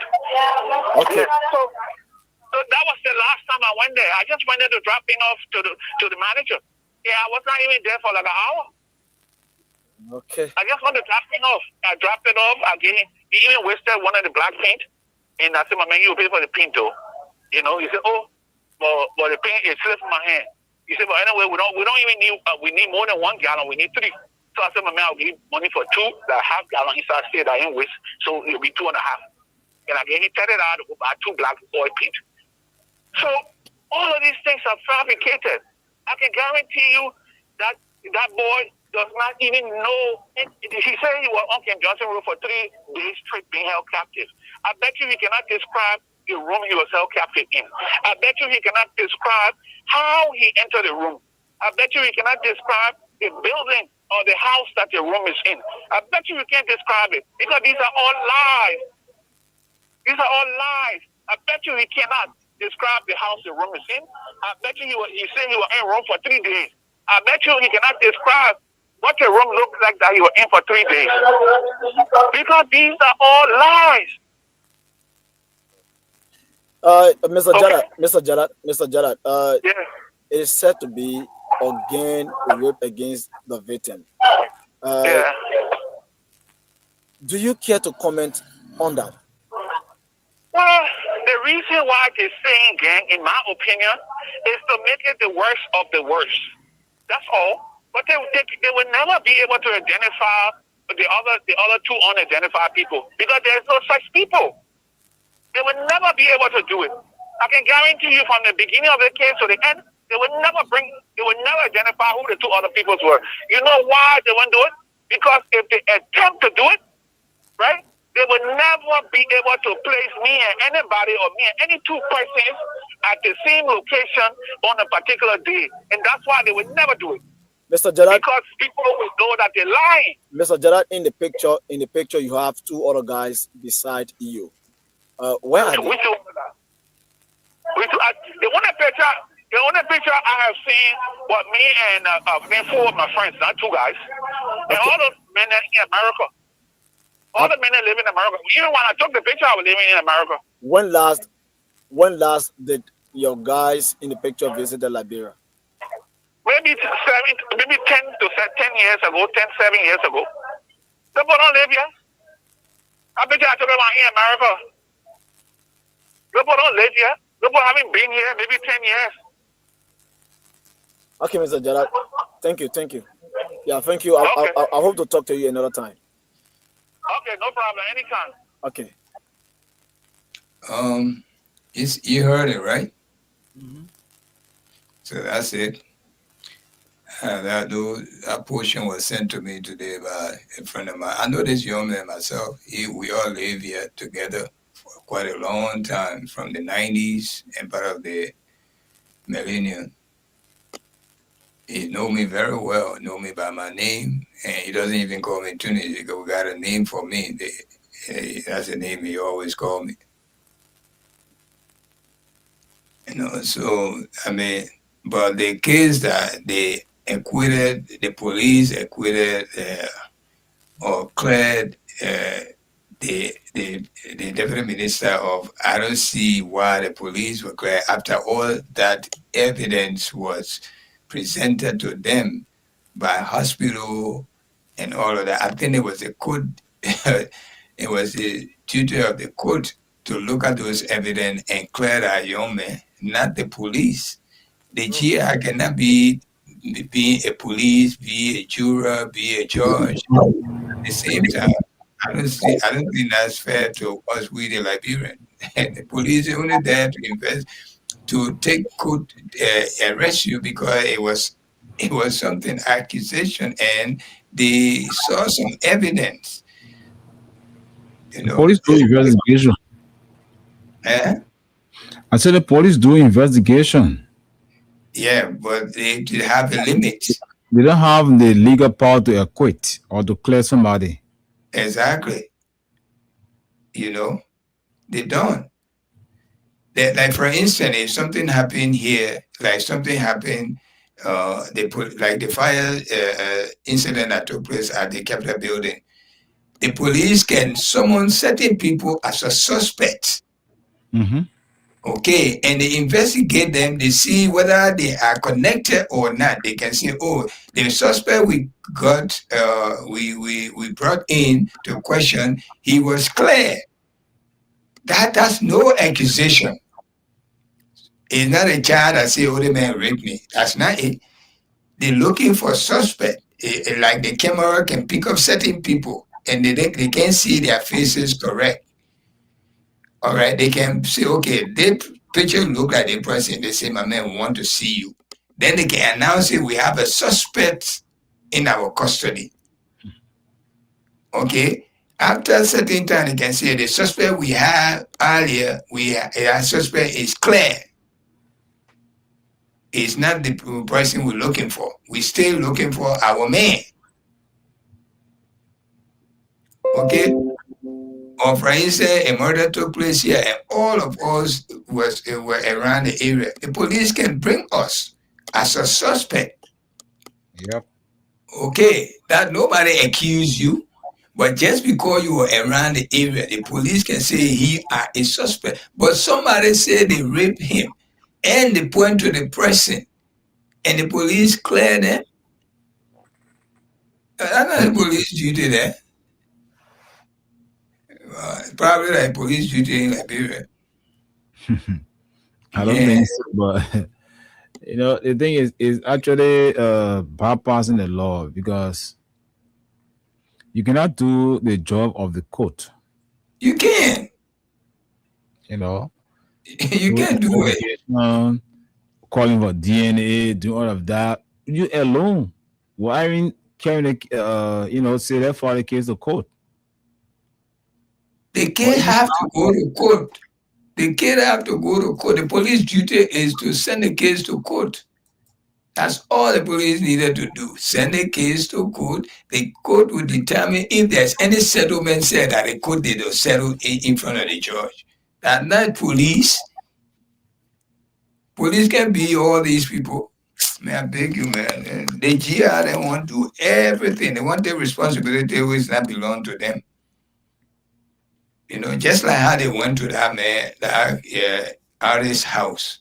Okay. So that was the last time I went there. I just went there to drop it off to the manager. Yeah, I was not even there for like an hour. Okay. I just wanted to drop it off. I dropped it off. He even wasted one of the black paint. And I said, my man, you pay for the paint though. He said, oh, but the paint is slipped from my hand. He said, but anyway, we don't even need, we need more than 1 gallon. We need 3. So I said, my man, I'll give you money for 2, that half gallon inside state I ain't waste. So it'll be 2.5. And I gave him $30 to buy 2 black oil paint. So all of these things are fabricated. I can guarantee you that boy does not even know. He said he was on Camp Johnson Road for 3 days straight being held captive. I bet you he cannot describe the room he was held captive in. I bet you he cannot describe how he entered the room. I bet you he cannot describe the building or the house that the room is in. I bet you can't describe it because these are all lies. These are all lies. I bet you he cannot. describe the house the room is in. I bet you he said he was in room for 3 days. I bet you he cannot describe what the room looked like that he was in for 3 days. Because these are all lies. Mr. Okay. Mr. Jarrett, Yeah. it is said to be again rape against the victim. Yeah. Do you care to comment on that? Well, the reason why they're saying gang, in my opinion, is to make it the worst of the worst. That's all. But they will never be able to identify the other two unidentified people because there's no such people. They will never be able to do it. I can guarantee you from the beginning of the case to the end, they will never identify who the two other people were. You know why they won't do it? Because if they attempt to do it, right, they will never be able to place me and anybody or me and any two persons at the same location on a particular day. And that's why they will never do it. Mr. Jarrett, because people will know that they're lying. Mr. Jarrett, in the picture, you have two other guys beside you. Where are they? The only picture I have seen was me and four of my friends, not two guys. And all the men in America. All the men that live in America. Even when I took the picture, I was living in America. When last did your guys in the picture visit Liberia? Maybe 10 years ago, 7 years ago. They both don't live here. I bet you I took them out here in America. They both don't live here. They both haven't been here maybe 10 years. Okay, Mr. Jarrett. Thank you. Yeah, thank you. I hope to talk to you another time. Okay, no problem. Anytime. Okay. You heard it, right? Mm-hmm. So that's it. That portion was sent to me today by a friend of mine. I know this young man myself. We all live here together for quite a long time, from the 90s and part of the millennium. He know me very well, know me by my name, and he doesn't even call me Tunis. He got a name for me. That's the name he always called me. So, I mean, but the case that they acquitted, the police acquitted or cleared the deputy minister of, I don't see why the police were cleared after all that evidence was presented to them by hospital and all of that. I think it was the court, it was the duty of the court to look at those evidence and clear that young man, not the police. The GI cannot be a police, be a juror, be a judge at the same time. I don't think that's fair to us, we the Liberian. The police are only there to invest, to could arrest you because it was something accusation and they saw some evidence. The police do investigation. I said the police do investigation. Yeah, but they have a limit. They don't have the legal power to acquit or to clear somebody. Exactly. They don't. Like for instance, if something happened here, like something happened, the fire incident that took place at the Capitol building, the police can summon certain people as a suspect. Mm-hmm. Okay, and they investigate them. They see whether they are connected or not. They can say, "Oh, the suspect we got, we brought in to question, he was clear." That's no accusation. It's not a child that say, "Oh, the man raped me." That's not it. They're looking for suspect. Like the camera can pick up certain people, and they can see their faces correct. All right, they can say, okay, this picture look like the person. They say, my man, we want to see you. Then they can announce it. We have a suspect in our custody. Okay, after a certain time, they can say the suspect we have earlier, our suspect is clear. It's not the person we're looking for. We're still looking for our man. Okay. or for instance, a murder took place here, and all of us were around the area. The police can bring us as a suspect. Yep. Okay, that nobody accuse you, but just because you were around the area, the police can say he are a suspect. But somebody said they raped him, and they point to the person, and the police clear them. That's not the police duty there. Probably like police duty in Liberia. I don't think so, but the thing is actually bypassing the law, because you cannot do the job of the court. You can. You can't do it. Calling for DNA, do all of that. You alone. Why aren't carrying say that for the case to court? They can't have to go to court. They can't have to go to court. The police duty is to send the case to court. That's all the police needed to do. Send the case to court. The court will determine if there's any settlement said that the court did settle in front of the judge. That's not police. Police can be all these people. Man, I beg you, man. The GR, they want to do everything. They want their responsibility which not belong to them. Just like how they went to that man, that artist's house.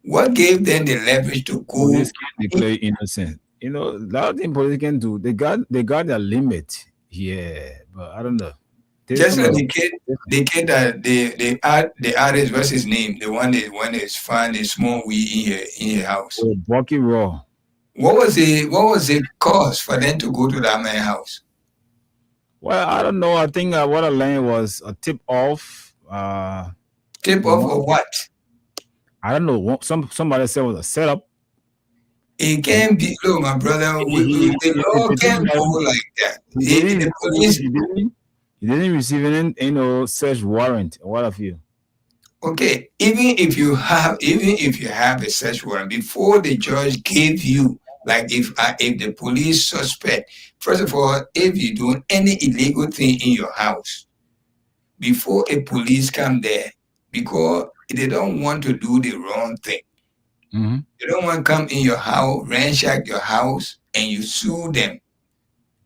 What gave them the leverage to go? Police can declare innocent. A lot of things police can do. They got their limit. Yeah, but I don't know. Just like the kid that the artist, what's his name? The one that when it's found a small weed in your house. Oh, Bucky Raw. What was the cause for them to go to that man's house? Well, I don't know. I think what I learned was a tip off. Tip off of what? I don't know. Somebody said it was a setup. It can't be. Look, my brother, the law can't go like that. The police. You didn't receive any, search warrant. What have you? Okay, even if you have a search warrant, before the judge gave you, like if the police suspect, first of all, if you're doing any illegal thing in your house, before a police come there, because they don't want to do the wrong thing. Mm-hmm. They don't want to come in your house, ransack your house, and you sue them.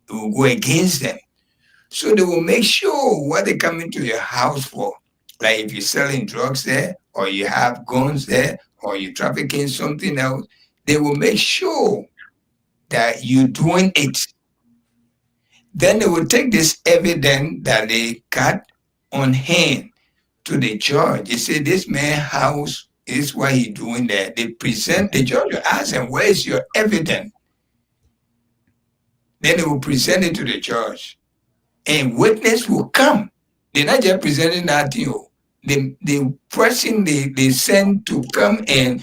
It will go against them. So they will make sure what they come into your house for. Like if you're selling drugs there, or you have guns there, or you're trafficking something else, they will make sure that you're doing it. Then they will take this evidence that they got on hand to the judge. They say this man's house is what he's doing there. They present, the judge will ask them, where is your evidence? Then they will present it to the judge. And witness will come. They're not just presenting that thing. The person they send to come and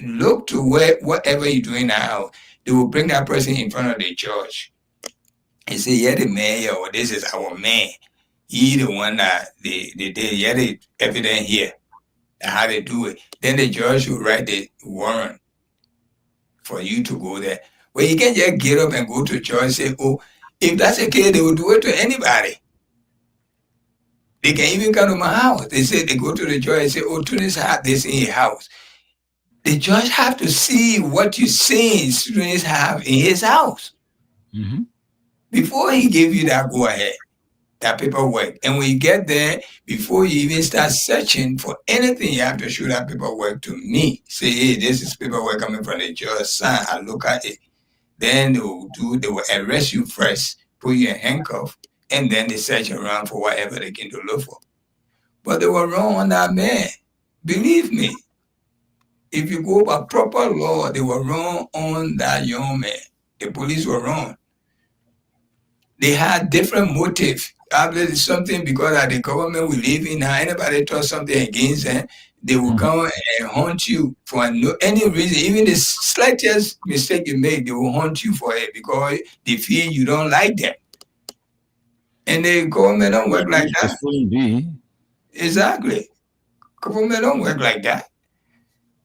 look to whatever you're doing now, they will bring that person in front of the judge and say, yeah, the mayor, or this is our man. He the one that they did, yeah, the evidence here, how they do it. Then the judge will write the warrant for you to go there. Well, you can't just get up and go to judge and say, oh, if that's the case, they will do it to anybody. They can even come to my house. They say they go to the judge and say, oh, Tunis have this in your house. The judge have to see what you saying Tunis have in his house. Mm-hmm. Before he give you that go ahead, that paperwork. And when you get there, before you even start searching for anything, you have to show that paperwork to me. Say, hey, this is paperwork coming from the judge. Sign, I look at it. Then they will arrest you first, put you in handcuff, and then they search around for whatever they can to look for. But they were wrong on that man. Believe me. If you go by proper law, they were wrong on that young man. The police were wrong. They had different motive. Probably something because of the government we live in now, anybody does something against them, they will come and hunt you for any reason. Even the slightest mistake you make, they will hunt you for it because they feel you don't like them. And the government don't work like that. Exactly. Government don't work like that.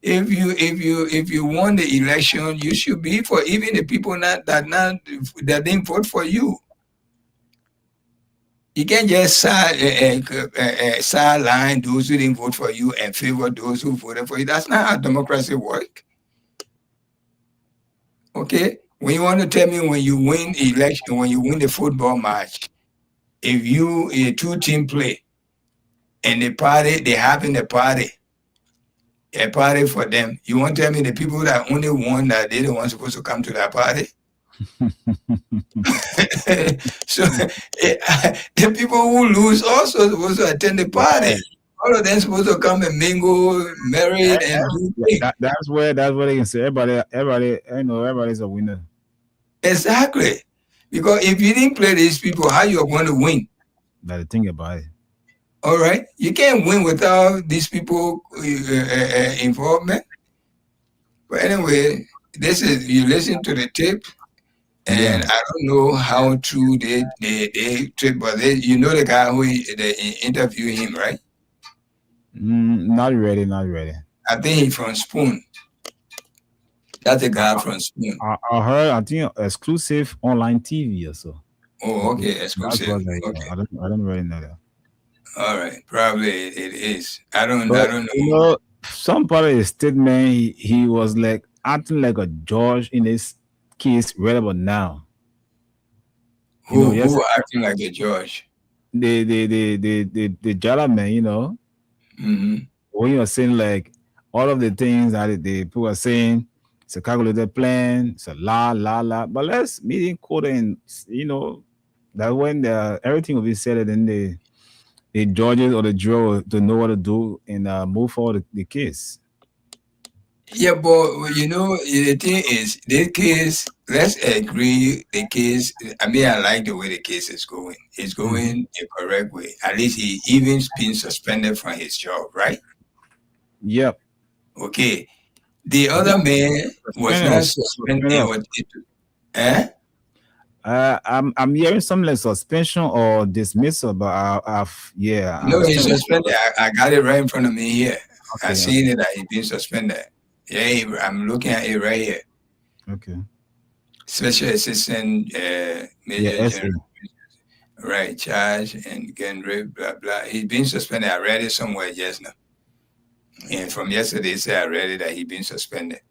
If you won the election, you should be for even the people that didn't vote for you. You can't just sideline those who didn't vote for you and favor those who voted for you. That's not how democracy works. Okay? When you want to tell me when you win election, when you win the football match, if you a two-team play and the party, they having a party for them, you want to tell me the people that only won that they the ones supposed to come to that party? So the people who lose also supposed to attend the party. All of them supposed to come and mingle, married, and do things. That's where they can say everybody, everybody's a winner. Exactly. Because if you didn't play these people, how you are going to win? Better think about it. All right. You can't win without these people involvement. But anyway, this is, you listen to the tape, and I don't know how true they tape, but you know the guy who they interviewed him, right? Not ready. I think he's from Spoon. That's the guy from Spoon. I heard, I think, exclusive online TV or so. Oh, okay, exclusive. Okay. I don't really know that. All right, probably it is. I don't know. You know, some part of his statement, he was like acting like a judge in this case right about now. Who acting like a judge? The gentleman, you know. Mm-hmm. When you're saying like all of the things that the people are saying, it's a calculated plan, it's a la. But let's meet in court and that when everything will be said, and then the judges or the juror to know what to do and move forward the case. Yeah, but the thing is, the case, let's agree the case, I mean, I like the way the case is going. It's going the correct way. At least he even been suspended from his job, right? Yep. Okay. The other man was not suspended. I'm hearing something like suspension or dismissal, but No, he's suspended. I got it right in front of me here. Okay, I seen it that he's been suspended. Yeah, I'm looking at it right here. Okay. Special Assistant Major General. Right, charge and getting blah blah. He's been suspended. I read it somewhere just now. And from yesterday, I read it that he's been suspended.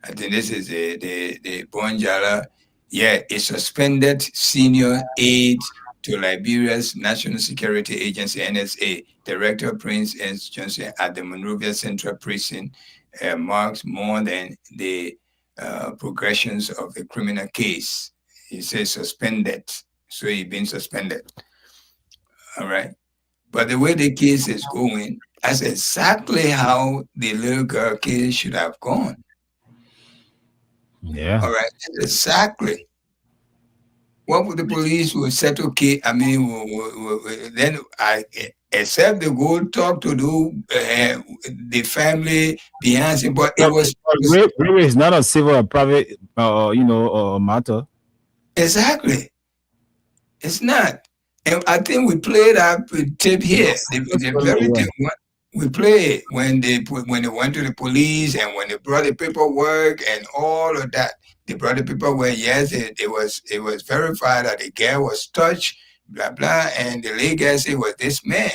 I think this is the Bonjala. Yeah, a suspended senior aide to Liberia's National Security Agency, NSA, Director Prince S. Johnson at the Monrovia Central Prison marks more than the progressions of the criminal case. He says suspended, so he's been suspended. All right. But the way the case is going, that's exactly how the little girl case should have gone. Yeah. All right. Exactly. What would the police will settle case? I mean, then except they go talk to the family behind him, but it was rape is not a civil or private, matter. Exactly. It's not. And I think we played that tape here. The very thing we played when they went to the police and when they brought the paperwork and all of that. They brought the paperwork. Yes, it was verified that the girl was touched, blah blah, and the legal said it was this man.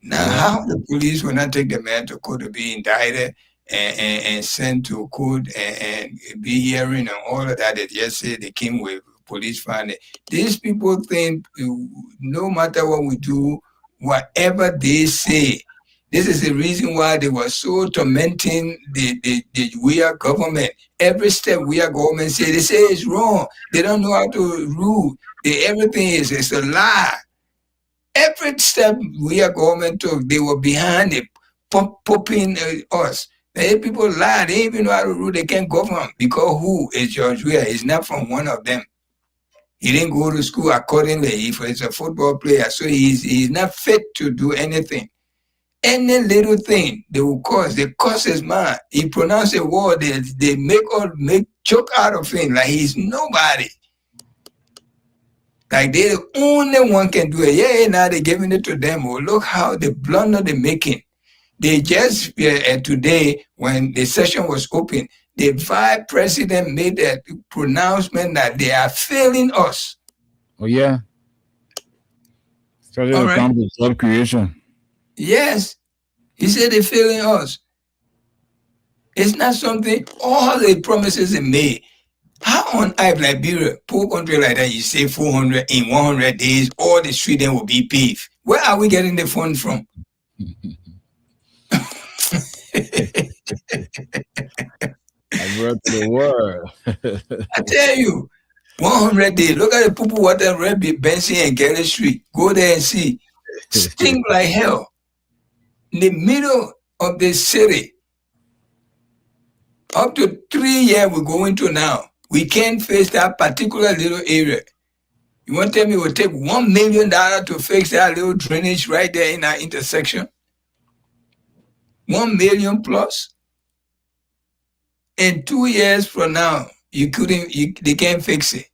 Now, how the police will not take the man to court to be indicted and sent to court and be hearing and all of that? They just say they came with police finding. These people think no matter what we do, whatever they say, this is the reason why they were so tormenting the we are government. Every step we are government say, they say it's wrong. They don't know how to rule. Everything is a lie. Every step we are government took, they were behind it, popping us. The people lie. They even know how to rule. They can't govern because who is George Weah? He's not from one of them. He didn't go to school accordingly. He's a football player, so he's not fit to do anything. Any little thing they will cause, they curse his mind. He pronounce a word, they make joke out of him like he's nobody. Like they the only one can do it. Yeah, now they're giving it to them. Oh, look how the blunder they're making. They just today when the session was open, the vice president made a pronouncement that they are failing us. Oh yeah. So All when it right. comes to job creation, Yes. He said they're failing us. It's not something, all the promises they made. How on earth Liberia, poor country like that, you say 400 in 100 days, all the street then will be paved? Where are we getting the funds from? I brought to the world. I tell you, 100 days. Look at the people water Red Benson and Gary Street. Go there and see. Stink like hell. In the middle of the city. Up to 3 years we're going to now. We can't face that particular little area. You want to tell me it will take $1 million to fix that little drainage right there in that intersection? 1 million plus? In 2 years from now, they can't fix it.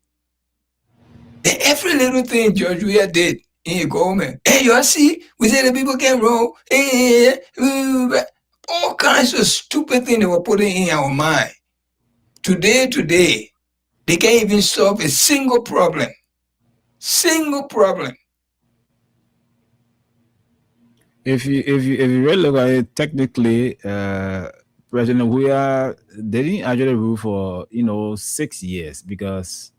And every little thing George Weah did in your government. Hey, you see, we say the people can roll. All kinds of stupid things they were putting in our mind. Today, they can't even solve a single problem. Single problem. If you really look at it technically, President Weah, they didn't actually rule for 6 years because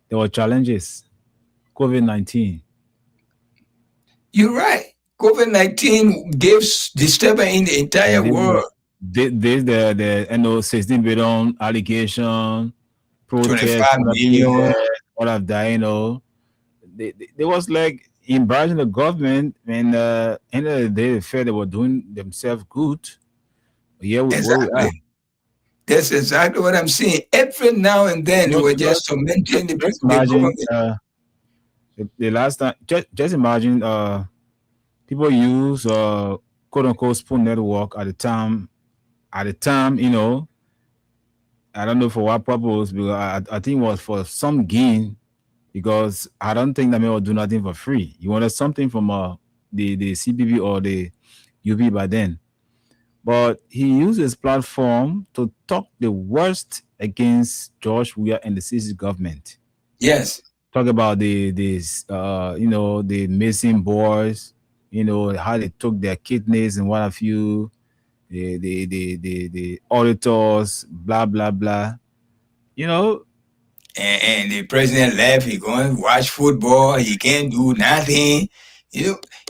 there were challenges. COVID-19. You're right. COVID-19 gave disturbance in the entire world. There's the 16 billion allegation, protest, 25 million. all of that, There was like embarrassing the government, and end of the day, they felt they were doing themselves good. Yeah, Exactly. That's exactly what I'm saying. Every now and then, they were just tormenting the imagine, government. The last time, just imagine, people use quote unquote spoon network at the time, I don't know for what purpose, because I think it was for some gain, because I don't think that man will do nothing for free. You wanted something from the CPP or the UP by then. But he used his platform to talk the worst against George Weah and the CC government. Yes. Talk about the missing boys, how they took their kidneys and what have you, the auditors, blah blah blah. And the president left. He going to watch football. He can't do nothing.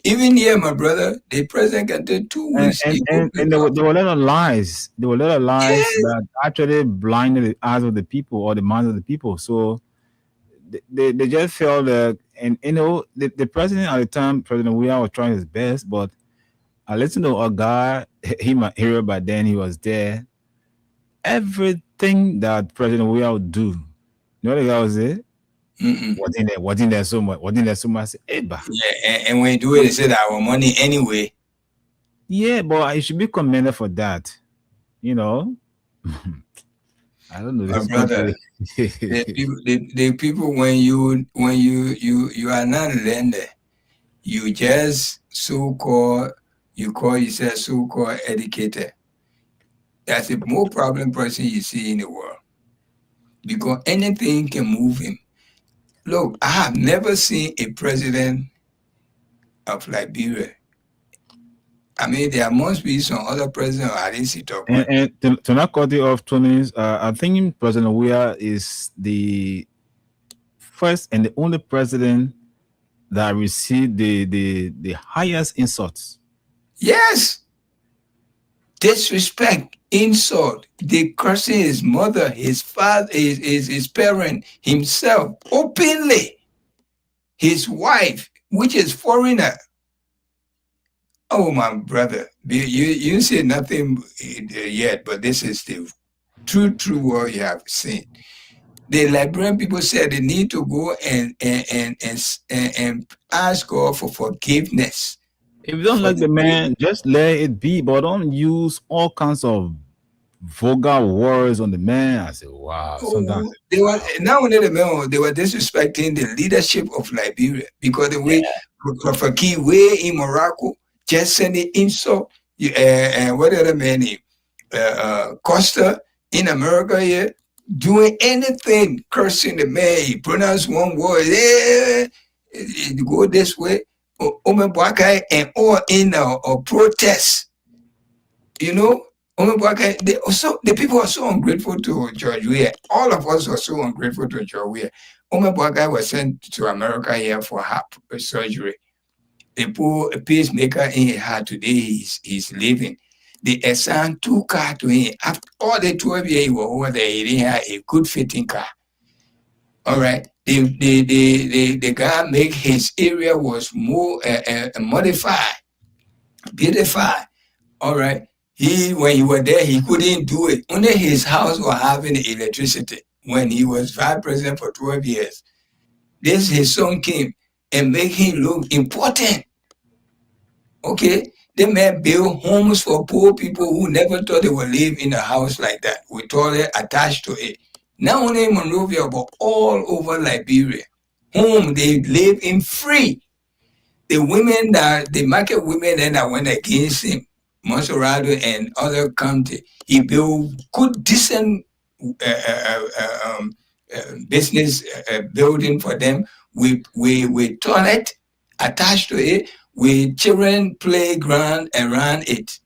Even here, my brother, the president can take 2 weeks. And there were a lot of lies. There were a lot of lies that actually blinded the eyes of the people or the minds of the people. So they just felt that, and the president at the time, President Weah, was trying his best, but I listened to a guy, he my hero by then, he was there. Everything that President Weah would do, the guy was there. Wasn't there so much? Yeah, and when you do it, they said our money anyway. Yeah, but it should be commended for that. I don't know. My brother, the people when you are not a lender, you just you call yourself so-called educated. That's the more problem person you see in the world, because anything can move him. Look, I have never seen a president of Liberia. I mean, there must be some other president I didn't see talk about. And to not cut it off, Tony, I think President Weah is the first and the only president that received the highest insults. Yes. Disrespect, insult, they cursing his mother, his father, his parent, himself, openly. His wife, which is foreigner. Oh, my brother, you say nothing yet, but this is the true what you have seen. The Liberian people said they need to go and ask God for forgiveness. If you don't like the man, just let it be, but don't use all kinds of vulgar words on the man. I said, wow. Sometimes they were not only the men, they were disrespecting the leadership of Liberia, because the way Prophet Key way in Morocco just sending insult, and what other man, Costa in America here, doing anything, cursing the man. He pronounced one word, go this way. Omebwaka and all in a protest. You know, Omebwaka, the people are so ungrateful to George Weah. All of us are so ungrateful to George Weah. Omebwaka was sent to America here for heart surgery. They put a pacemaker in his heart. Today he's living. They assigned 2 cars to him. After all the 12 years he was over there, he didn't have a good fitting car. All right. The guy make his area was more modified, beautified. All right. When he was there, he couldn't do it. Only his house was having electricity when he was vice president for 12 years. This his son came and make him look important. Okay, the man built homes for poor people who never thought they would live in a house like that with toilet attached to it. Not only in Monrovia, but all over Liberia. Home they live in free. The women the market women that went against him, Monserrado and other county, he built good, decent business building for them with toilet attached to it, with children playground around it.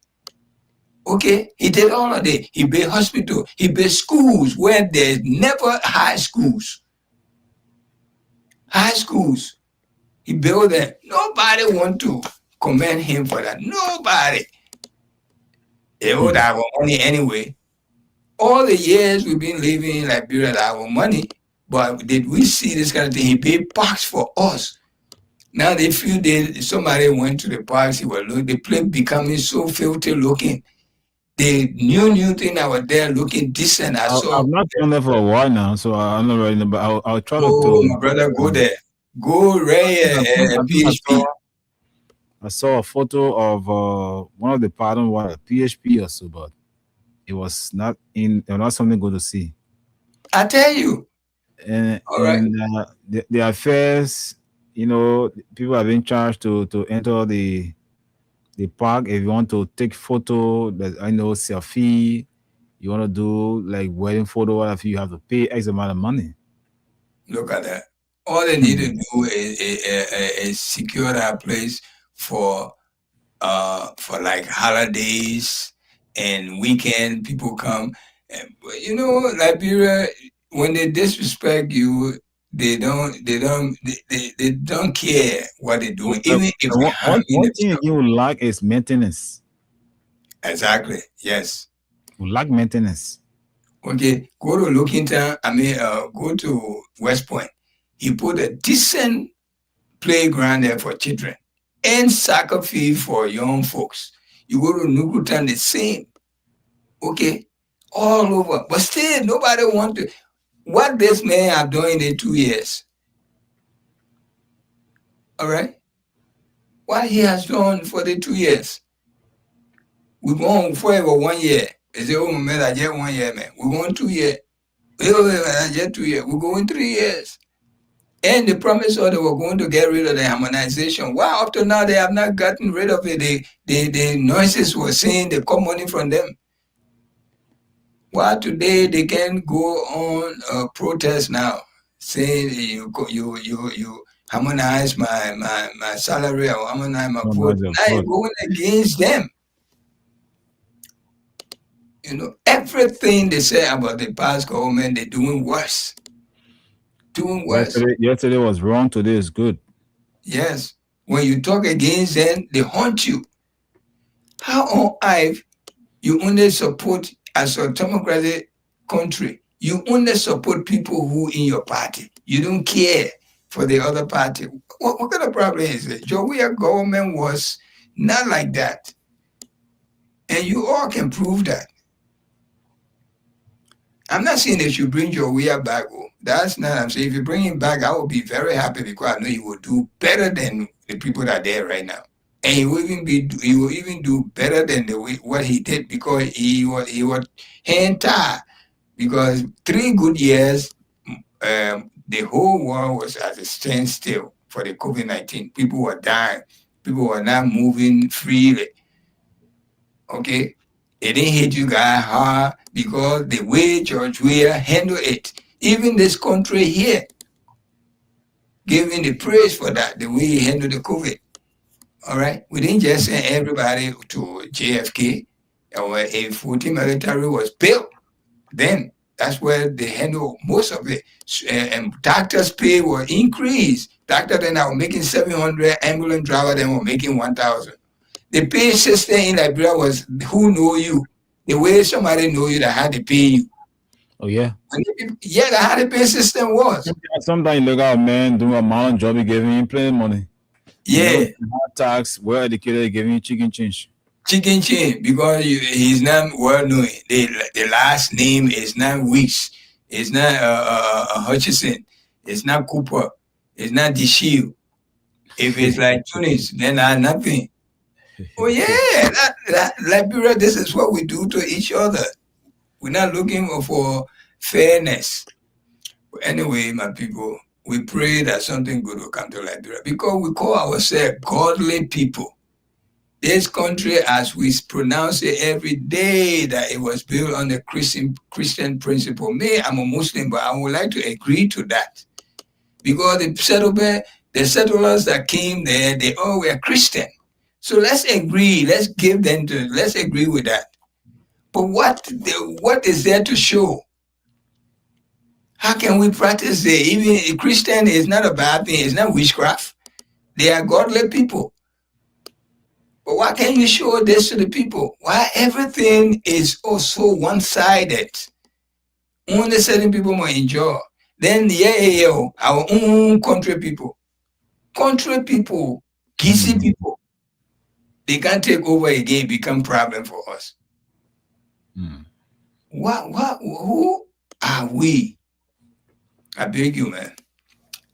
Okay, he did all of it. He built hospital. He built schools where there's never high schools. High schools. He built them. Nobody want to commend him for that. Nobody. They owed our money anyway. All the years we've been living in Liberia, our money, but did we see this kind of thing? He paid parks for us. Now they feel somebody went to the parks, the place becoming so filthy looking. The new thing that was there looking decent. I've not been there for a while now, so I'm not ready. But I'll try to. Oh, my brother, go there. Go right PHP. I saw a photo of one of the pardon PHP or so, but it was not something good to see. I tell you. All right. The affairs, people have been charged to enter the park. If you want to take photo, selfie, you want to do like wedding photo, whatever, you have to pay X amount of money. Look at that. All they need to do is secure that place for like holidays and weekend. People come. Liberia, when they disrespect you, they don't care what they're doing. Even if one thing you lack is maintenance. Exactly. Yes. You lack maintenance. Okay. Go to Lookington. Go to West Point. He put a decent playground there for children and soccer field for young folks. You go to Nukutan, the same. Okay. All over. But still, nobody want to. What this man have done in the 2 years. All right? What he has done for the 2 years. We're going for 1 year. They say, oh, man, I just 1 year, man. We're going 2 years. I just 2 years. We're going 3 years. And the promise they were going to get rid of the harmonization. Why up to now they have not gotten rid of it? The noises were saying they cut money from them. Why today they can go on protest now, saying you harmonize my salary or harmonize my quote. Now you're going against them. Everything they say about the past government, they're doing worse. Yesterday was wrong, today is good. Yes. When you talk against them, they haunt you. How on earth you only support as a democratic country, you only support people who in your party. You don't care for the other party. What kind of problem is it? Your government was not like that. And you all can prove that. I'm not saying that you bring your way back. That's not. I'm saying if you bring him back, I will be very happy because I know he will do better than the people that are there right now, and he will even do better than what he did because he was hand tied. Because 3 good years, the whole world was at a standstill for the COVID-19. People were dying. People were not moving freely. Okay. It didn't hit you guys hard because the way George Weah handled it, even this country here, giving the praise for that, the way he handled the COVID. All right, we didn't just send everybody to JFK. Or if 14 military was built, then that's where they handle most of it. And doctors' pay were increased. Doctors then are making 700, ambulance driver then were making 1,000. The pay system in Liberia was who know you. The way somebody know you that had to pay you. Oh yeah. Yeah, that's how the pay system was. Sometimes you look at a man doing a mountain job, he giving him plenty of money. Yeah. Tax, well educated, giving you chicken change. Chicken change, because he's not well known. The last name is not Weeks. It's not Hutchison. It's not Cooper. It's not DeShield. If it's like Tunis, then nothing. Oh yeah, Liberia, this is what we do to each other. We're not looking for fairness. But anyway, my people, we pray that something good will come to Liberia, because we call ourselves godly people. This country, as we pronounce it every day, that it was built on the Christian principle. Me, I'm a Muslim, but I would like to agree to that, because the settlers that came there, they all were Christian. So let's agree. Let's agree with that. But what is there to show? How can we practice it? Even a Christian is not a bad thing. It's not witchcraft. They are godly people. But why can't you show this to the people? Why everything is also one-sided? Only certain people might enjoy. Then our own country people, kissy people, they can't take over again, become problem for us. Who are we? I beg you, man.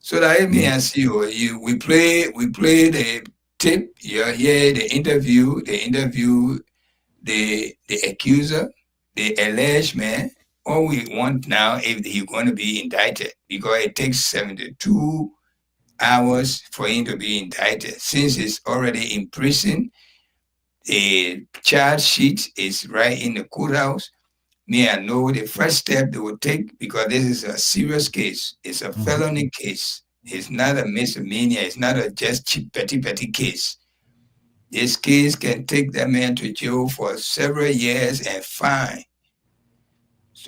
So that let me ask you, we play the tip, you hear the interview, the accuser, the alleged man. All we want now is he's going to be indicted, because it takes 72 hours for him to be indicted. Since he's already in prison, the charge sheet is right in the courthouse. Me, I know the first step they will take, because this is a serious case. It's a felony case. It's not a misdemeanor. It's not a just cheap petty case. This case can take that man to jail for several years and fine.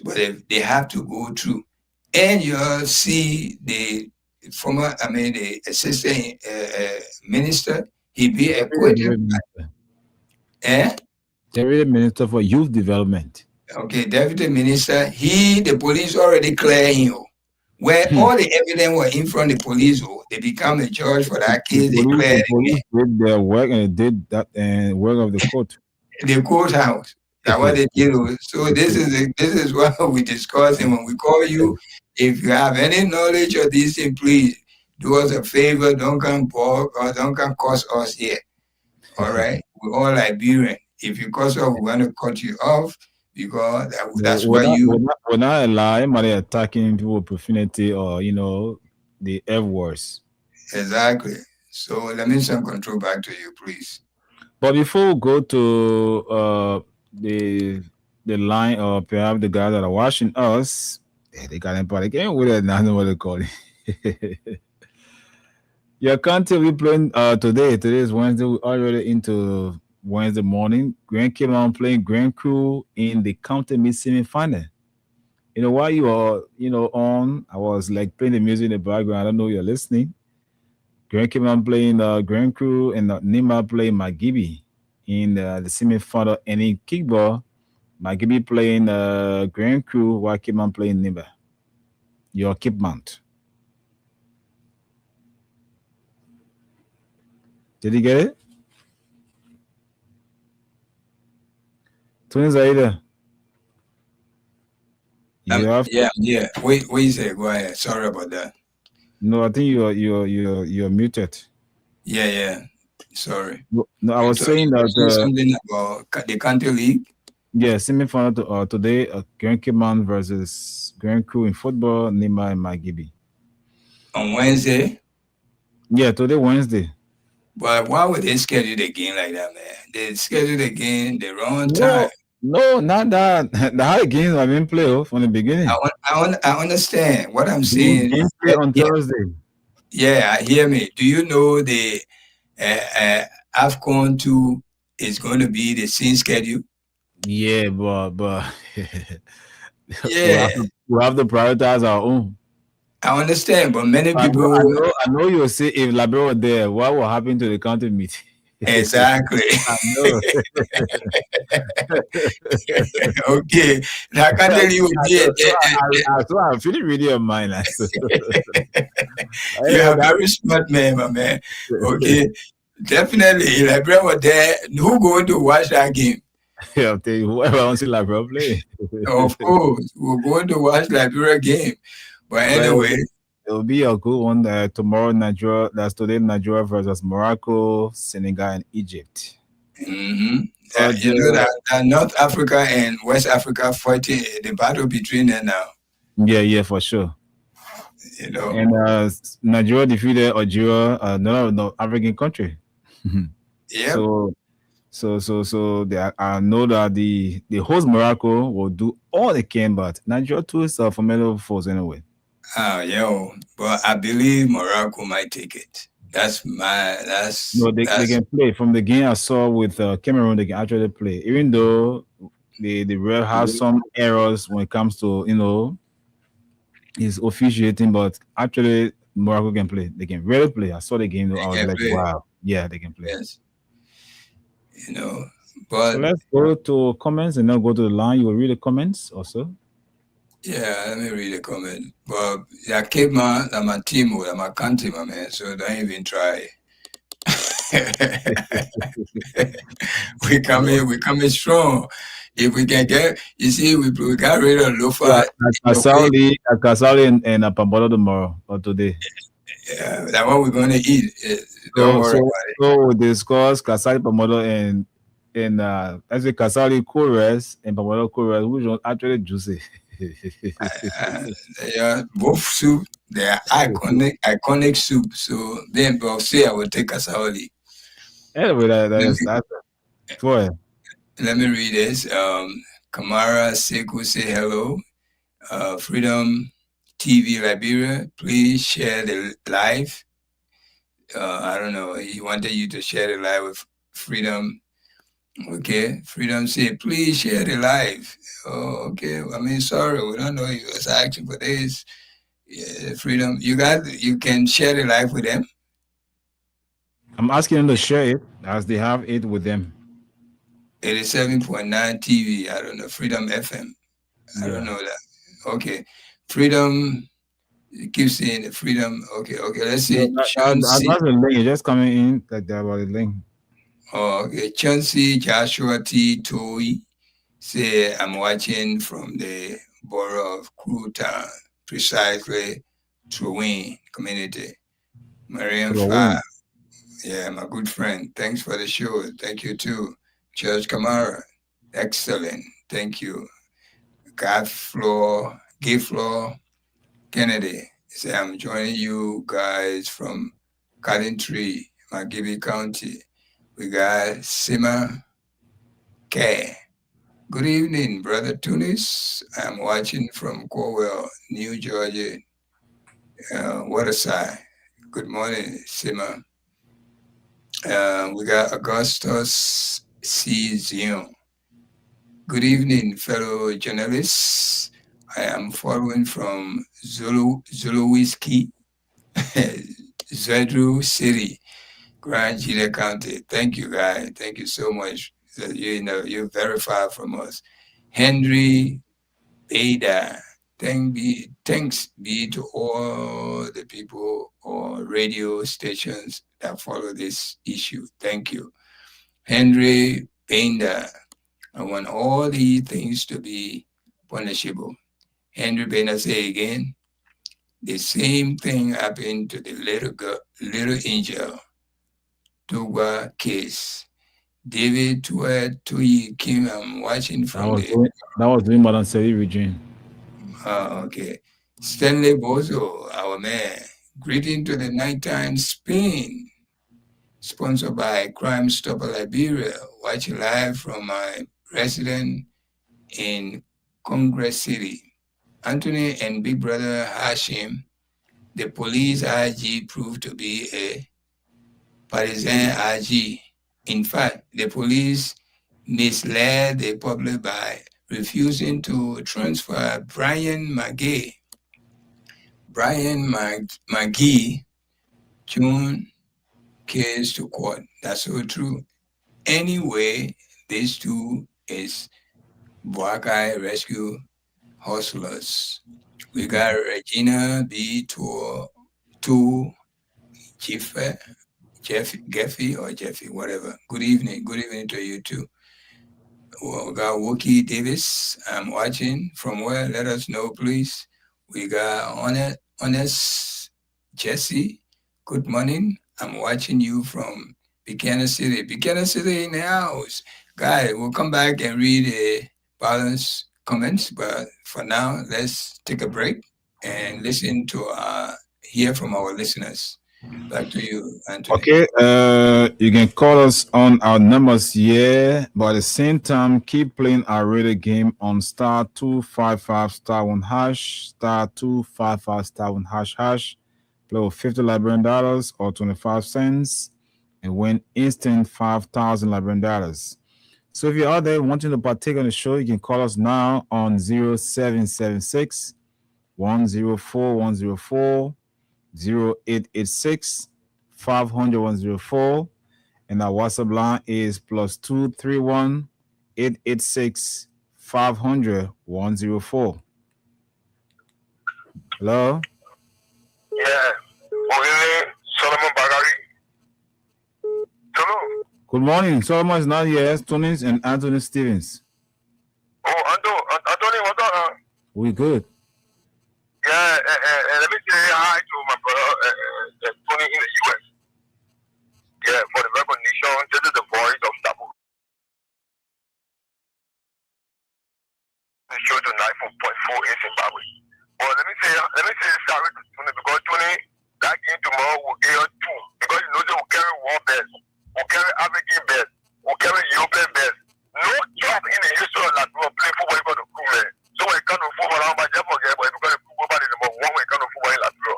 But if they have to go through, and you'll see the assistant minister, he be acquitted. Deputy Minister for Youth Development. Okay, Deputy Minister, the police already cleared him. Where all the evidence was in front of the police, they become a judge for that case. They cleared the police did their work, and they did that work of the court. The courthouse. That's what they did. So this is what we discuss. And when we call you, if you have any knowledge of this thing, please do us a favor. Don't come bog or don't come curse us here. All right? We're all Liberian. If you curse us, we're going to cut you off, because that's why we're not allowed anybody attacking people with profanity or, the F words. Exactly. So let me send control back to you, please. But before we go to the line, or perhaps the guys that are watching us, they got anybody again with it. I don't know what they call it. Your country we playing today. Today is Wednesday. We're already into Wednesday morning. Grand came on playing Grand Crew in the county mid semi-final. While you are, on, I was like playing the music in the background. I don't know if you're listening. Grand came on playing Grand Crew, and Nima playing Magibi in the semi-final. And in kickball, Magibi playing Grand Crew, while came on playing Nima. Your keep mount. Did you get it? Twins are either. Yeah. Wait a second. Go ahead. Sorry about that. No, I think you're muted. Yeah. Sorry. No, I was saying that something about the country league. Yeah, semi-final today. Grand Kiman versus Grand Crew in football. Nima and Magibi on Wednesday. Yeah, today Wednesday. But why would they schedule the game like that, man? They schedule the game the wrong time. No, not that. The high games have been played from the beginning. I understand what I'm saying. On Thursday. Yeah, hear me. Do you know the AFCON 2 is going to be the same schedule. Yeah, but Yeah, we have to prioritize our own. I understand, but many I people know you'll say if Labero were there, what will happen to the country meeting? exactly. I know. Okay, now I can tell you, So I'm feeling really on mine. you're a very smart man, my man. Okay, definitely. If LeBron were there, who going to watch that game? I'll tell you, whoever wants to Labero play. Of course, we're going to watch Liberia game. But anyway, it'll be a good one tomorrow. Nigeria. That's today. Nigeria versus Morocco, Senegal, and Egypt. you know that North Africa and West Africa fighting the battle between them now. Yeah, for sure. You know, and Nigeria defeated Algeria, another African country. yeah. So I know that the host Morocco will do all they can, but Nigeria too is a formidable force anyway. But I believe Morocco might take it. They can play. From the game I saw with Cameroon, they can actually play, even though they will have some errors when it comes to is officiating, but actually Morocco can play. They can really play. I saw the game, I was like, wow, yeah, they can play. Yes. But so let's go to comments and then go to the line. You will read the comments also. Yeah, let me read the comment. But yeah, keep my team with my country, my man. So don't even try. we coming strong. If we can get, you see, we got rid of Lofa. Kasali and Pambola tomorrow or today. Yeah, that one we're going to eat. Don't worry about it. So we discuss Kasali, Pambola, and I say Kasali Kores and Pambola Kores, which one actually juicy. Both soup, they are iconic soup. So then, but say I will take Kasali. Anyway, that's go ahead. Let me read this. Kamara Sekou say hello. Freedom TV Liberia, please share the live. I don't know. He wanted you to share the live with Freedom. Okay. Freedom say, please share the live. Oh, okay. I mean, sorry, we don't know you was asking for this. Yeah, Freedom, you can share the live with them. I'm asking them to share it as they have it with them. 87.9 TV. I don't know. Freedom FM. I don't know that. Okay. Freedom. You keep saying the Freedom. Okay. Let's see. That's the link. Just coming in like that about the link. Oh, okay. Chauncey Joshua T. Toy say, I'm watching from the borough of Cruton, precisely Trowin community. Marian Fire. Yeah, my good friend. Thanks for the show. Thank you too. Judge Kamara. Excellent. Thank you. Gayfloor Kennedy. Say, I'm joining you guys from Coventry, Magibi County. We got Sima K. Good evening, Brother Tunis. I'm watching from Corwell, New Georgia, Waterside. Good morning, Sima. We got Augustus C. Zion. Good evening, fellow journalists. I am following from Zuluwiski, Zedru City, Grand Gila County. Thank you, guys. Thank you so much. You verify from us. Henry Beda. Thanks be to all the people or radio stations that follow this issue. Thank you. Henry Benda. I want all these things to be punishable. Henry Benda say again, the same thing happened to the little angel, Tugwa case. David Tuyi Kim, I'm watching from that was doing Madam Seri region. Okay. Stanley Bozo, our man. Greeting to the nighttime Spain. Sponsored by Crime Stopper Liberia. Watching live from my residence in Congress City. Anthony and Big Brother Hashim, the police IG proved to be a partisan IG. In fact, the police misled the public by refusing to transfer Brian McGee June case to court. That's so true. Anyway, these two is Buakai Rescue Hustlers. We got Regina B. Jeffy, whatever. Good evening to you too. We got Wookie Davis. I'm watching from where? Let us know, please. We got Honest Jesse. Good morning. I'm watching you from Buchanan City. Buchanan City in the house. Guys, we'll come back and read the balance comments, but for now, let's take a break and listen to hear from our listeners. Back to you, Anthony. Okay, you can call us on our numbers here, but at the same time, keep playing our radio game on *255*1#, *255*1#. Play with $50 Liberian or 25 cents and win instant 5,000 Liberian dollars. So if you're out there wanting to partake on the show, you can call us now on 0776 104 104 0886 500 104, and our WhatsApp line is +231 886 500 104. Hello? Yeah. Solomon Bagari. Hello. Good morning. Solomon is not here. Tony and Anthony Stevens. Oh, Anthony, what's up? We good. Yeah, let me say hi to my brother, Tony in the U.S. Yeah, for the recognition, this is the voice of Tabu. The show tonight from Point 4 in Zimbabwe. Well, let me say sorry to Tony, because Tony, that game tomorrow will get us two. Because you know they will carry war best, will carry African best, will carry European best. No job in the history of Latvia play football about the crew, man. So when it comes to football, I'm about to forget, but because the football is the number one when it comes to football in Latvia.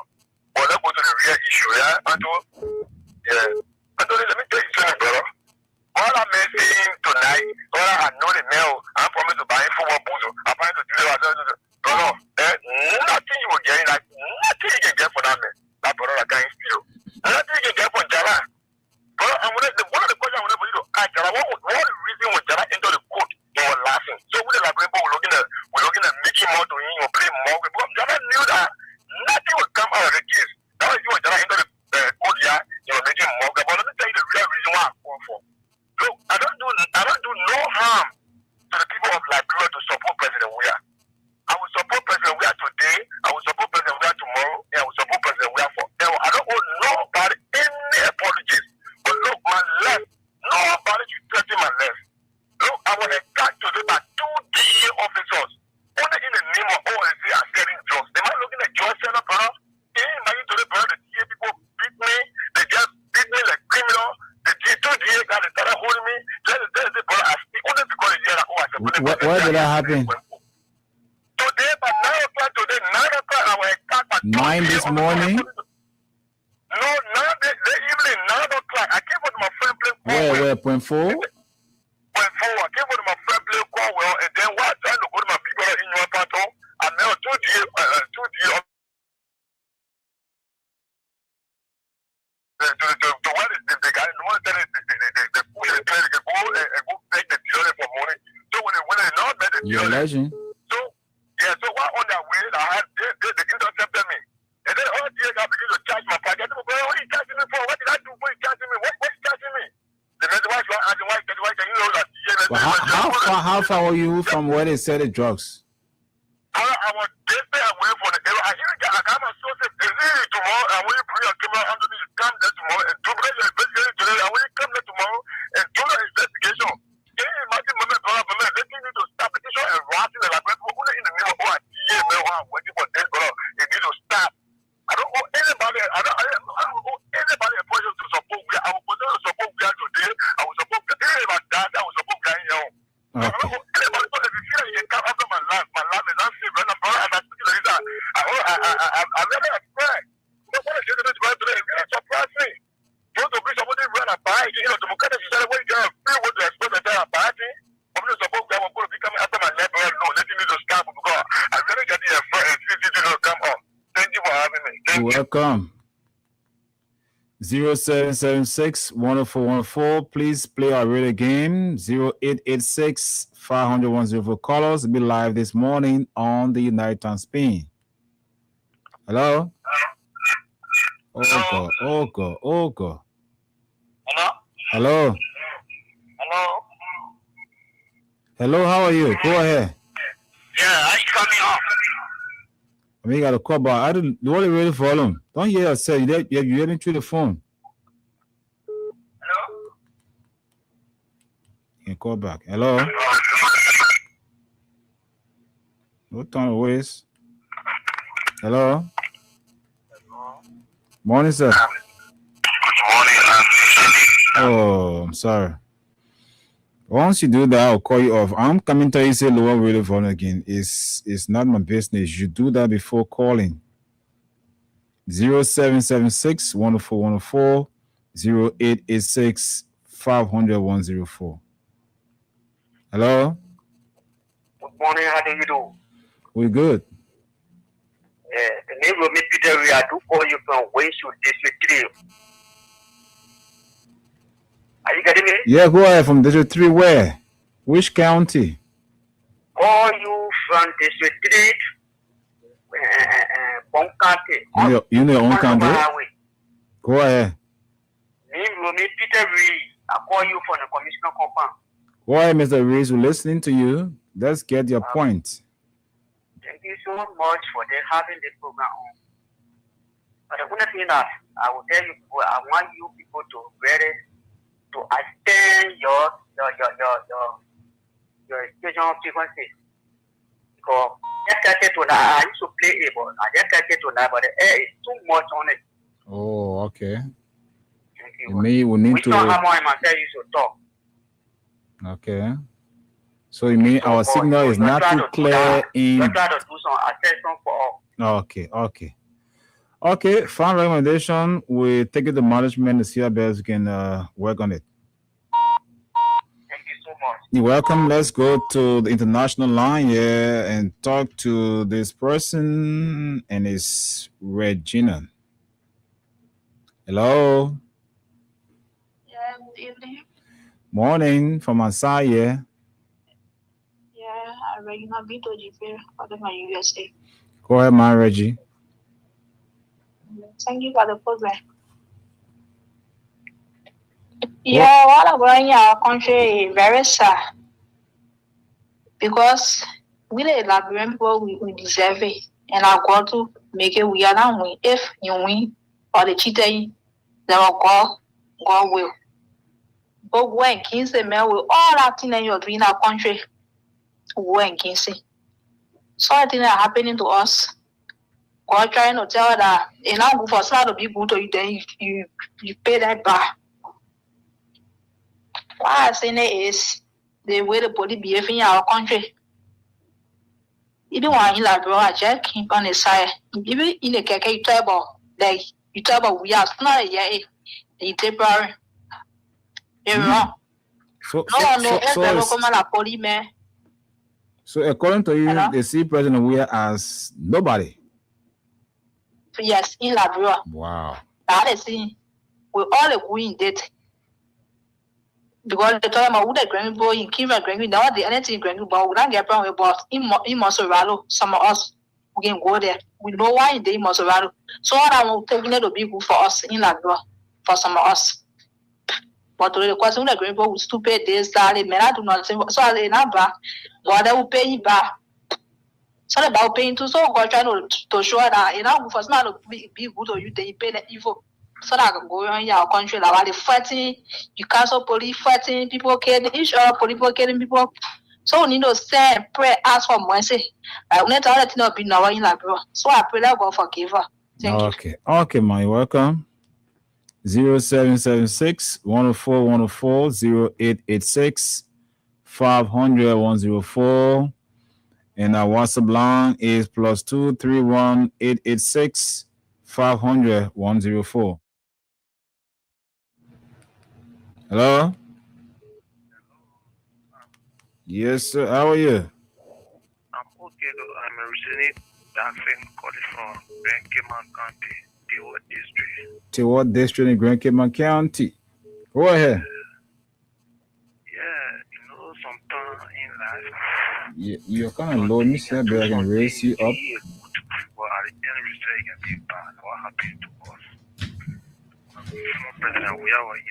Well, let's go to the real issue, yeah, Anthony? Yeah. Anthony, let me tell you something, brother. All I'm saying tonight, all I know the mail, I promise to buy football boots. I promise to do that. No, nothing you will get, like, nothing you can get for that man. That brother, I can't steal. Nothing you can get for Jara. Bro, one of the questions I want for you to ask Jara, what the reason when Jara entered the court, he was laughing? So with the Liberian, we're looking at making more to him or play more. But Jara knew that nothing would come out of the case. That was when Jara entered the court, yeah, he was making more. But let me tell you the real reason why I'm going for. Look, I don't do no harm to the people of Liberia to support President Weah. I will support President Weah today. I will support President Weah tomorrow. And I will support President Weah forever. I don't owe nobody any apologies. But look, my left, nobody should threaten my left. Look, I was attacked today by 2 DA officers. Only in the name of ONC are selling drugs. Am I looking at George Center, brother? Imagine today, brother, the DA people beat me. They just beat me like criminal. The two DA guys, they started holding me. Brother, I speak only because they hear that, oh, I said, where did that happen? Today, by 9 o'clock today, 9 o'clock, I was attacked by 9 this morning? No, the evening, 9 o'clock. I came with my friend playing Cornwell. Where, Point 4? Point 4. I came with my friend playing Cornwell, and then while trying to go to my people in your pato, I met 2 DA. To what is the guy? The one that the push the train, they go take the dealer for money. So when they not met the You're a dealer. legend. So while on their way, they intercepted me. And then all the guys begin to charge my pocket. What are you charging me for? What did I do for you charging me? What's charging me? The next one, why can you know that? Well, how far were you from where they sell the drugs? I was dead away from the area. I got my sources. Tomorrow, and when you bring your camera under me, you come there tomorrow and do the investigation today. And when you come there tomorrow and do the investigation, can you imagine, they need to stop petition and writing the Liberian people in the middle of our DA, waiting for this, brother. They need to stop. I don't owe anybody. I don't owe anybody a position to support. I will continue to support Weah today. I will support anybody that I will support Weah here. I don't owe anybody. So if you feel like you can come after my life is unsafe. When I'm brother, I'm speaking like that. I never expect. What is it today? It really surprised me. To bring somebody run a bike, to Mukata, she said, wait, welcome. 0776-10414. Please play our radio game. 0886-500-104. Callers be live this morning on the United on Spain. Hello? Oh God, oh God, oh God. Hello? Hello? Hello? Hello, how are you? Go ahead. Yeah, I coming off. I mean, you got a call, but I don't. You want to radio volume? Don't hear yourself. You hear me through the phone. Hello? You can call back. Hello? No time to waste. Hello? Morning, sir. Good morning. Oh, I'm sorry. Once you do that, I'll call you off. I'm coming to you say lower radio volume again. It's not my business. You do that before calling. 0776-104-104, 0886-500-104. Hello? Good morning. How do you do? We're good. The name of me, Peter. We are to call you from Wayshore District 3. Are you getting me? Yeah, go ahead. From District 3, where? Which county? Call you from District 3. Bong County. You know your own county? Highway. Go ahead. Name of me, Peter. I call you from the commissioner compound. Go ahead, Mr. Reese. We're listening to you. Let's get your point. Thank you so much for having this program on. But the only thing that I will tell you people, I want you people to extend your station frequency. Because I used to play it, but I just got it tonight, but the air is too much on it. Oh, okay. Thank you. We need to. Don't have more myself, you should talk. Okay. So you mean our signal is not too clear in. Let's try to do some assessment for all. Okay. Fine recommendation. We take it to management to see how best we can work on it. Thank you so much. You're welcome. Let's go to the international line here and talk to this person, and it's Regina. Hello. Yeah, good evening. Morning from Asai. Yeah, I'm Regina Bito Jipe, my USA. Go ahead, my Reggie. Thank you for the program. Yeah, what about in our country is very sad because we the Liberian people we deserve it, and I got to make it. We are not win. If you win or the cheating, then God will. But when Kings man with all that thing that you're doing in our country, when Kings, so I think that happening to us. God trying to tell that in our for some to be good to you, then you pay that back. Why I say that is the way the police behave in our country. Even when you like bro, I just keep on the side. Even in the cake, you talk about like you talk about we are not a year, the temporary. You're wrong. So according to you, Hello? they see President Weah as nobody. Yes, in Liberia. Wow. That is we all agree in that. Because the time I would agree boy in Kiva Granby, now the anything Granby, but we don't get problem about in Monserrado. Some of us we can go there. We know why in the Monserrado. So I will take it to be good for us in Liberia, for some of us. But the question of the Granby was to pay this salary, men I do not say so as a number, but they will pay you back. So about paying to so God trying to show that you know for smart to be good or you they pay the evil. So that can go on in your country like while they fighting, you cancel police fighting, people killing each other, people killing people. So we need to say pray, ask for mercy. Like we need to let it be now in like bro. So I pray that God forgive her. Thank you. Okay, my welcome. 0776-104-104, 0886-500-104. And our WhatsApp line is +2 31 886 500 104. Hello? Yes, sir. How are you? I'm okay though. I'm originally dancing calling from Benjamin County. Toward District in Grand Cayman County. Go ahead. Sometimes in life, You're kind of low, Mr. But I can raise you up. But at the end of the day, it can be bad. What happened to us? President, we are what it is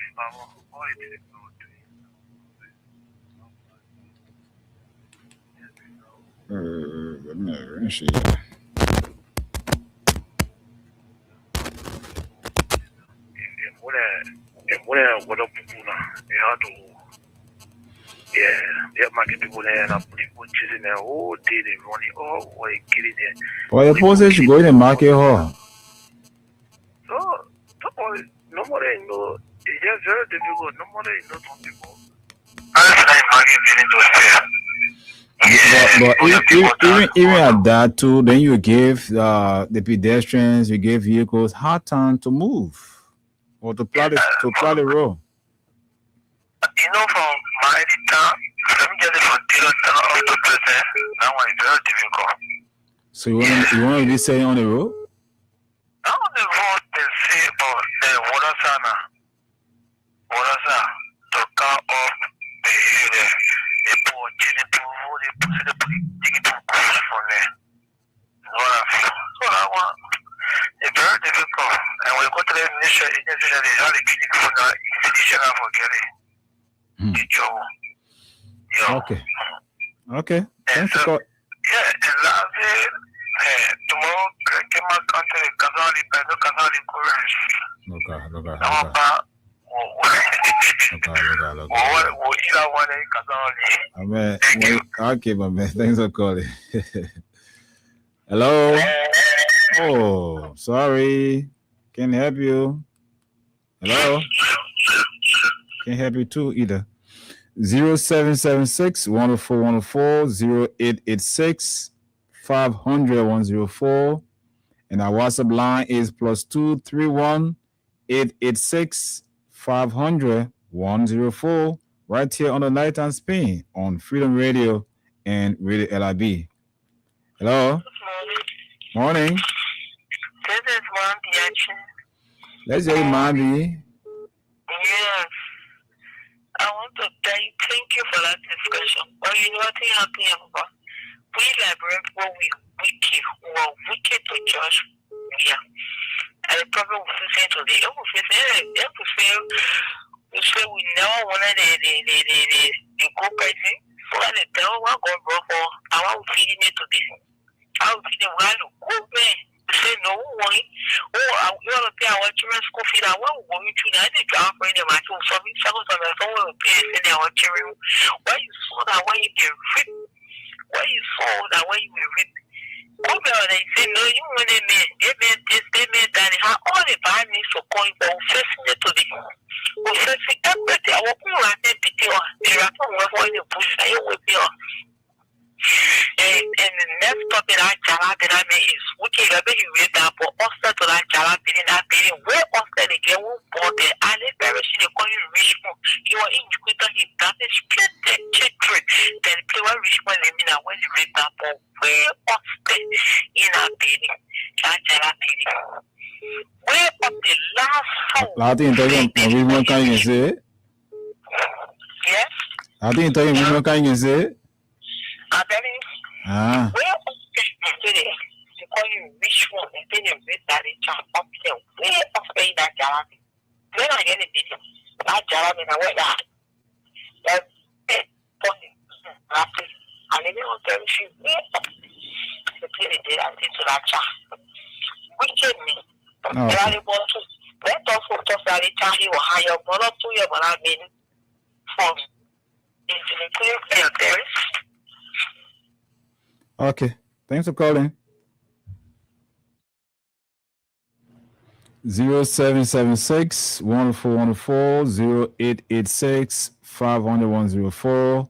Let me see. What up, yeah, market people there and people choosing their whole day, they running all way, getting there. Well, the person should go in the market hall. So, nobody know. It's just very difficult. Nobody knows some people. But even at that too, then you give the pedestrians, you give vehicles hard time to move or to plow the road. From my town, let me get it from Taylor Town up to present. That one is very difficult. So you want to be saying on the road? Not on the road, they say, but the water to cut off the area. They put chili pool, they put chicken from there. So that one is very difficult. And when you go to the initial agency, they have the clinic for the initial for getting. Okay. Thanks for calling. Yeah, and last day, tomorrow, came out to the Kazali, Okay, my man. Thanks for calling. Hello. Oh, sorry. Can't help you. Hello. Can't help you too either. 0776 104 104 0886 500 104, and our WhatsApp line is +231 886 500 104. Right here on the Nighttime Spin on Freedom Radio and Radio LIB. Hello. Morning. This is Mambi. Let's say Mambi. Yes. I want to tell you, thank you for that discussion. But you know what happened about? We liberate what we were wicked to judge. Yeah. And the problem we face today, we say we never wanted the go pricing. So I tell what God brought for our feeding it today. Our feeding one go man. Say no worry. I want to pay our children's school fee. I want going to the other job for them. I told some seconds on the phone will pay in our children. Why you saw that when you get rip? Why you saw that when you were rip? They say no, you want a man. They made this, they made that. They have all the bad news for going, but we're facing it today. We're facing everything. I want to write it because the rapper was going to push. I will be on. And the next topic that I made is wicked. I bet you read that, but also to that Jala bidding that bidding where also the game will bought the alley parish in the calling Richmond. You are in Twitter, he does a split the children. Then play what Richmond they mean when you read that, but where also in a bidding, that Jala bidding. Where of the last four? I think Richmond can you say? Yes. I think Richmond can you say? I believe. Where of the call you which one and then you read that in chat up there. Where of the that Jalabi? When I get a bit that Jalabi, I went that. That's funny. And then on tell you where the play did I think to that chat. Wicked me. Let us focus on the chat. He will hire one or 2 years when I mean from into the clear there. Okay, thanks for calling. 0776 104 104 0886 500 104.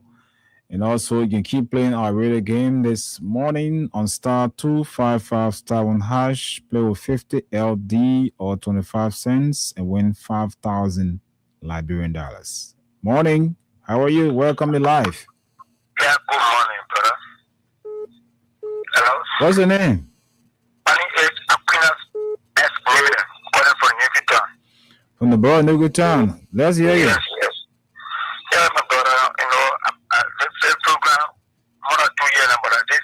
And also, you can keep playing our radio game this morning on *255 *1#. Play with 50 LD or 25 cents and win 5,000 Liberian dollars. Morning. How are you? Welcome to live. Yeah, good morning, brother. Hello? What's your name? My name is Aquinas S. Florida. From the board, no good time. Let's hear you. Yes. Yeah, my brother, let's say program, more than 2 years, but this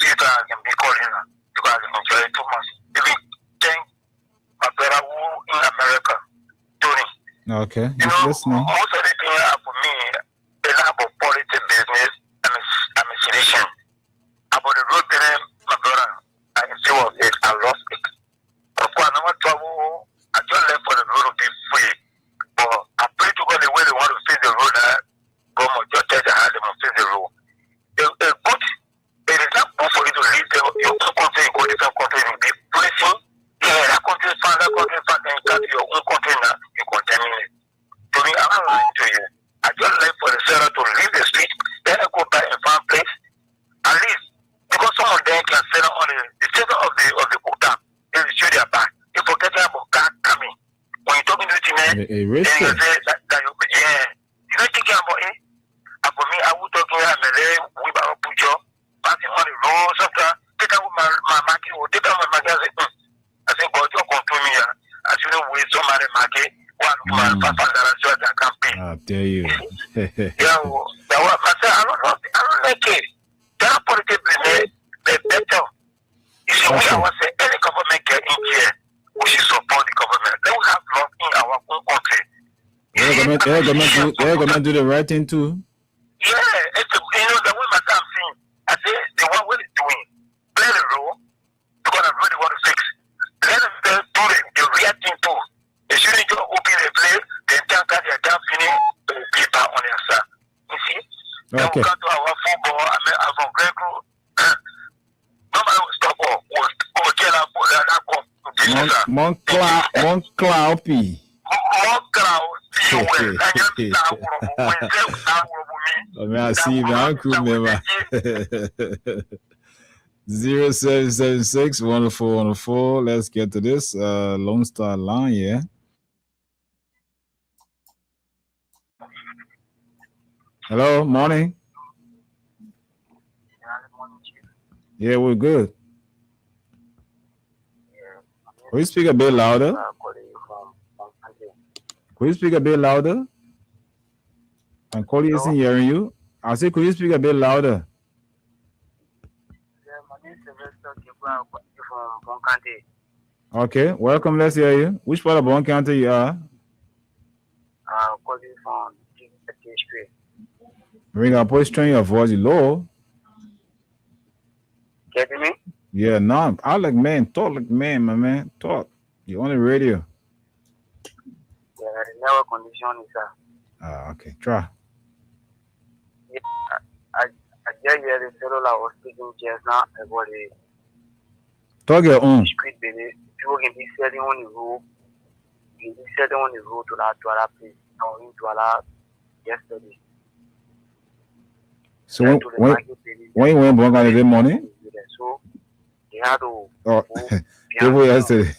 people can be calling because I'm very too much. Even thank my brother who in America, Tony. Okay, You know, listening. most of the things for me, they have a politics business. I'm a citizen. About the road there, my brother, I can see what it, I lost it. Of course, I'm not trouble. I just left for the road to be free. But I pray to God the way they want to face the road, God must just tell them how they must face the road. It is not good for you to leave your own country and go to different country and be placing. Yeah, that country is fine, and come to your own country now, you contaminate. To me, I'm not lying to you. I just left for the seller to leave the street, then I go back and find place. At least, because some of them can sell on the center of the quota, then they show their back. They forget about God coming. When you're talking to the man, then you say that you're not thinking about it. And for me, I would talk to him, we about Pujo, passing on the road, sometimes, take out my market, or take out my market. I say, God, you control me. I shouldn't waste so much market. One man, Papa, that I can pay. I tell you. Yeah, I don't like it. That politics business, they better. You see, we always say any government get in here, we should support the government. They will have love in our own country. Government do the right thing too. Yeah, it's the way my time saying. I say the one what it's doing, play the role because I really want to fix. Let them do the real thing too. They shouldn't just open the play, then thank God they're done finish, they will keep out on their side. You see? Then we come to our football, I'm from Greco. Nobody will stop or tell us for that go. Mon cloud P. I see you, Uncle member. 0776 104 104. Let's get to this Lone Star line, yeah. Hello, morning. Yeah, we're good. Can you speak a bit louder? Could you speak a bit louder? And Coley isn't hearing you. I say, could you speak a bit louder? My name is Sylvester from Bon County. Okay, welcome. Let's hear you. Which part of Bon County you are? Calling from Street. Ring up, please turn your voice low. Getting me? Yeah, no, I like man. Talk like man, my man. Talk. You're on the radio. Yeah, the network condition is okay. Try. Yeah, I just hear the fellow that was speaking just now about the talk your own. Street, baby. People can be selling on the road. Can be selling on the road to that place. Now into that yesterday. So when you went back this morning? So they had to go yesterday.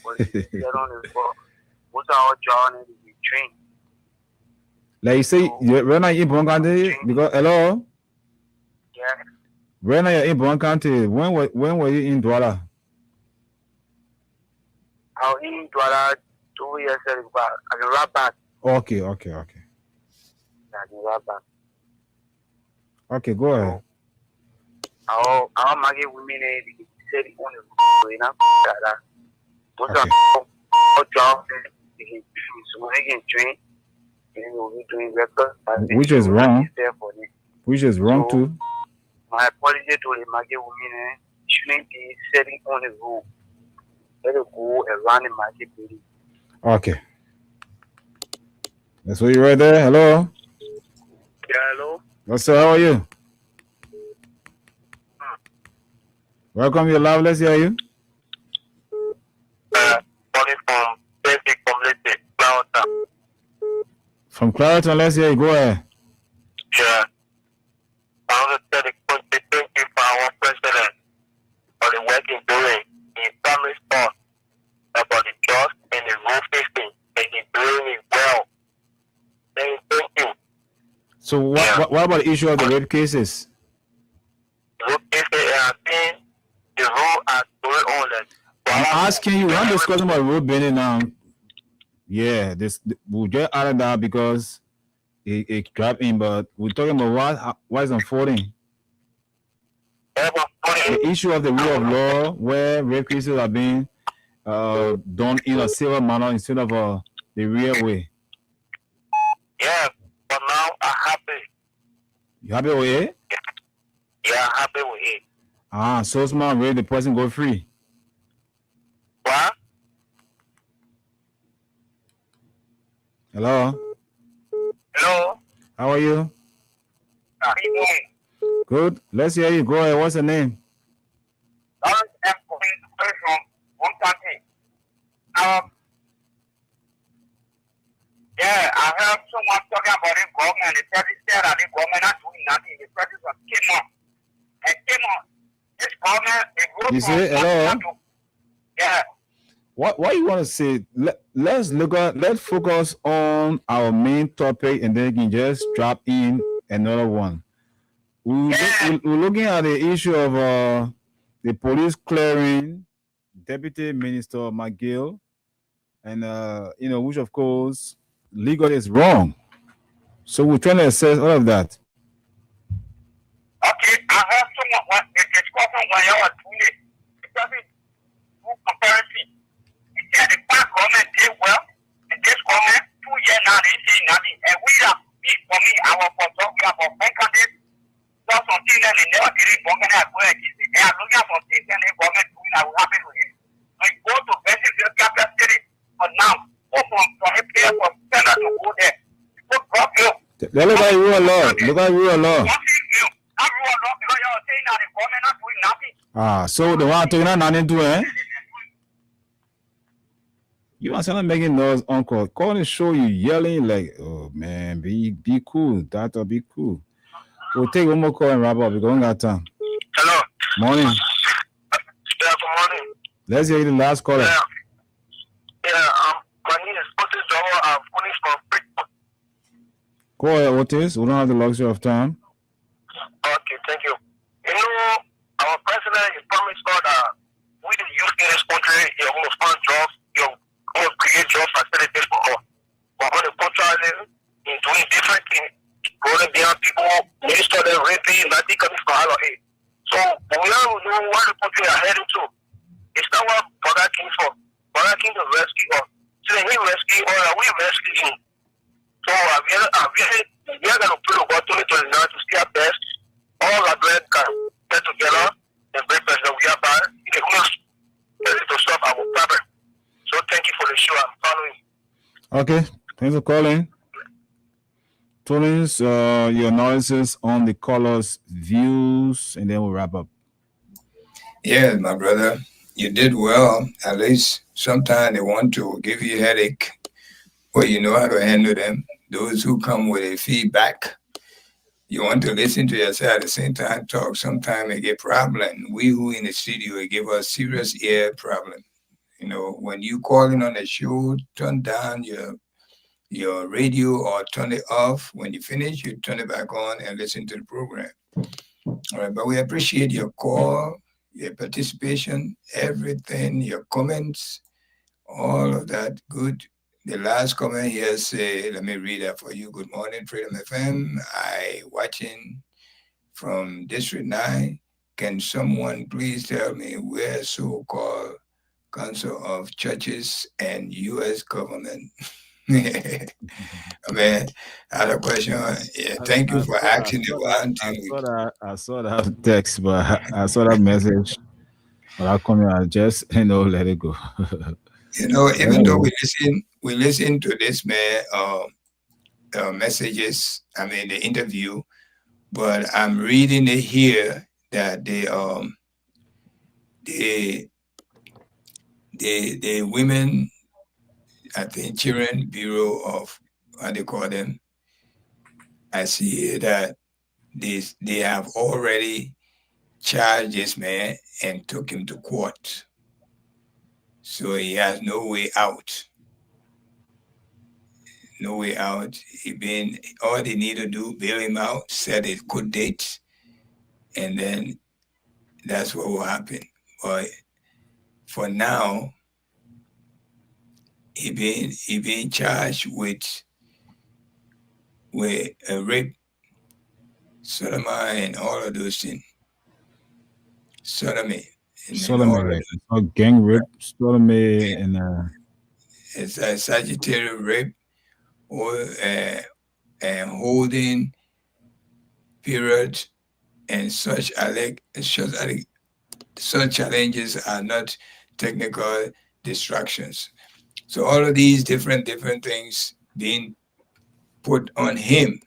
What's our journey to be trained? Like you say, when are you in Bon County? Because hello? Yeah. When are you in Bon County? When were you in Douala? I was in Douala 2 years ago. I can rap back. Okay. I can rap back. Okay, go ahead. Our Maggie women said on the that. Most of our jobs they can train. We'll be doing records. Which is wrong. Which is wrong too. My apology to the Maggie women shouldn't be setting on the rule. Let it go around the market building. Okay. That's what you right there. Hello. Yeah, hello. What's up? How are you? Welcome, you're live. Let's hear you. Calling from basic community, Clarendon. From Clarendon, let's hear you. Go ahead. Yeah. I want to tell the country thank you for our president for the work he's doing in family sport about the trust and the rule fixing, and he's doing it well. Thank you. So what about the issue of the rape cases? Rape cases, I think the rule are going on. I'm asking you, we're not discussing about road bending now. Yeah, we'll get out of that because it grabbed in, but we're talking about what is unfolding. The issue of the rule of law, where rape cases are being done in a civil manner instead of the real way. Yeah, but now I'm happy. You happy with it? Yeah, I'm happy with it. So smart, really, the person go free. What? Hello? Hello? How are you? How you doing? Good. Let's hear you. Go ahead. What's the name? Lawrence M. Cohen from 130. Yeah, I heard someone talking about the government. The president said that the government not doing nothing. The president came on. And came on. This government, it goes You say hello? Yeah. What you want to say? Let's focus on our main topic and then you can just drop in another one. We're looking at the issue of the police clearing Deputy Minister McGill, and which of course legally is wrong. So we're trying to assess all of that. Okay, I heard someone discussing when you were doing it. Because it's too comparative. He said the past government did well, and this government 2 years now they say nothing. And we are for me, our photographer for bank so something that they never did it government as well. They are looking at something that the government doing that will happen with it. We go to basic capital city, but now go from a player from Canada to go there. Go drop you. They look at rule of law. Look at rule of law. So the one taking that nothing to it. You want someone making noise, uncle? Calling show you yelling like, oh man, be cool. That'll be cool. We'll take one more call and wrap up. We're going out time. Hello. Morning. Yeah, good morning. Let's hear the last caller. My name is Otis Jowo. I'm calling from Brickman. Go ahead, Otis. We don't have the luxury of time. Okay, thank you. You know, our president has promised us that we the youth in this country, you're going to find jobs, you're going to create job facilities for all. But on the contrary, in doing different things, going beyond people, minister them raping, not coming for all of it. So we all know what the country are heading to. It's not what Brother King for. Brother King to rescue us. So he rescue us, we rescue him. So we are going to put about 2029 to stay our best. All our bread can get together and break that we are bad. It is ready to solve our problem. So thank you for the show. I'm following. Okay, thanks for calling. Tollins, your analysis on the callers' views, and then we'll wrap up. Yeah, my brother, you did well. At least sometimes they want to give you a headache, but you know how to handle them. Those who come with a feedback, you want to listen to yourself at the same time talk. Sometimes it get problem. We who in the studio, it give us serious ear problem. You know, when you calling on the show, turn down your radio or turn it off. When you finish, you turn it back on and listen to the program. All right, but we appreciate your call, your participation, everything, your comments, all of that. Good. The last comment here say, let me read that for you. Good morning, Freedom FM. I watching from District 9. Can someone please tell me where so-called Council of Churches and U.S. government? I mean, I had a question. Yeah, thank you for asking the one thing. I saw that text, but I saw that message. But I come here, I just let it go. You know, even though we listen to this man messages, I mean the interview, but I'm reading it here that the women at the Children Bureau of what they call them, I see here that they have already charged this man and took him to court. So he has no way out. No way out. All they need to do, bail him out, set a good date, and then that's what will happen. But for now, he been charged with rape, sodomy, and all of those things. Sodomy. Sodomy, gang rape, sodomy, and it's a Sagittarius rape or holding period, and such challenges are not technical distractions. So all of these different things being put on him,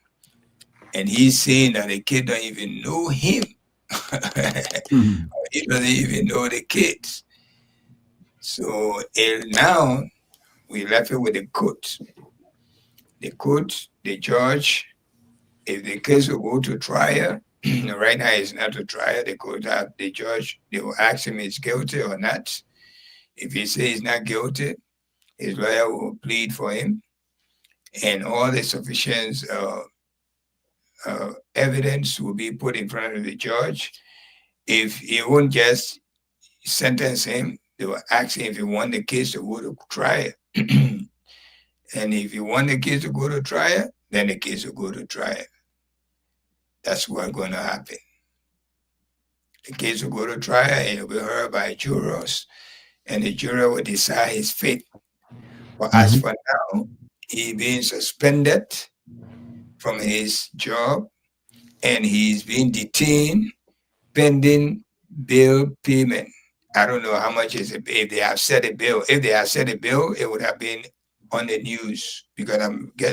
and he's saying that the kid don't even know him. He doesn't even know the kids. So now we left it with the court. The court, the judge, if the case will go to trial, right now it's not a trial. The court, the judge, they will ask him is guilty or not. If he says he's not guilty, his lawyer will plead for him, and all the sufficient evidence will be put in front of the judge. If he won't just sentence him, they will ask him if he want the case to go to trial. And if you want the case to go to trial, then the case will go to trial. That's what's going to happen. The case will go to trial and it will be heard by jurors, and the juror will decide his fate. But as for now, he's being suspended from his job, and he's being detained pending bail payment. I don't know how much is it. If they have set a bill, it would have been on the news, because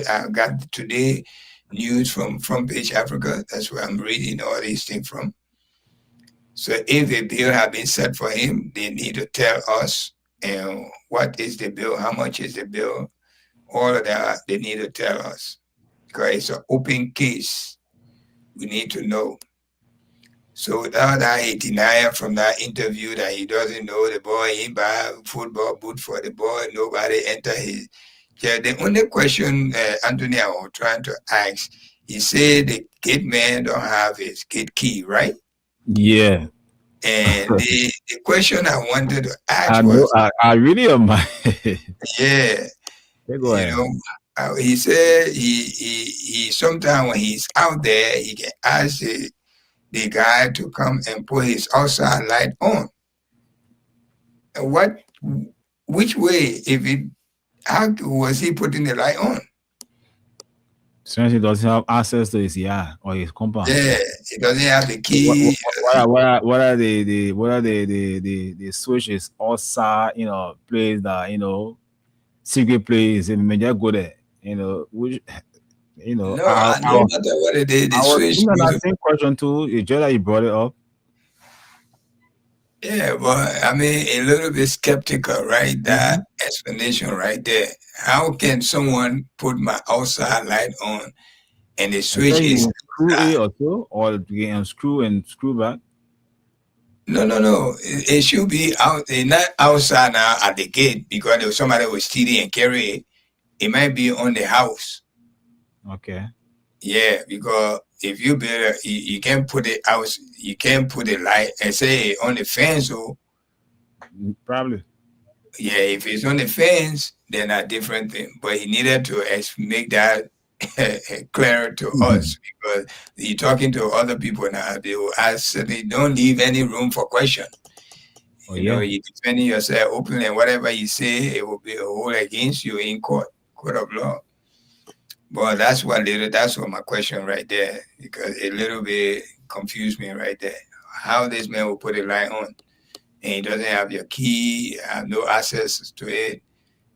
I got today news from Front Page Africa. That's where I'm reading all these things from. So if a bill has been set for him, they need to tell us what is the bill, how much is the bill, all of that they need to tell us, because it's an open case. We need to know. So without that, he denied from that interview that he doesn't know the boy, he buy football boot for the boy, nobody enter his. Yeah, the only question, Anthony, I was trying to ask, he said the gate man don't have his gate key, right? Yeah. And the question I wanted to ask I really am. Yeah. Go ahead. He said he sometimes when he's out there, he can ask the guy to come and put his outside light on. Which way, how was he putting the light on? Since he doesn't have access to his yard or his compound. Yeah, he doesn't have the key. What are the switches outside, place that, secret place, and may just go there, which, No, I know what it is. I was thinking that same question too. It's just that you brought it up. Yeah, but I mean, a little bit skeptical, right? That explanation right there. How can someone put my outside light on and the switch is screw it or so, or you unscrew and screw back? No. It should be out, not outside now at the gate, because if somebody was stealing and carry it, it might be on the house. Okay. Yeah, because if you build you can't put it out, you can't put it light and say on the fence. So probably. Yeah, if it's on the fence, then a different thing. But he needed to make that clear to us, because you're talking to other people now. They will ask, they don't leave any room for question. You're defending yourself openly, and whatever you say, it will be a hold against you in court of law. But that's what my question right there, because it a little bit confused me right there. How this man will put a light on, and he doesn't have your key, have no access to it.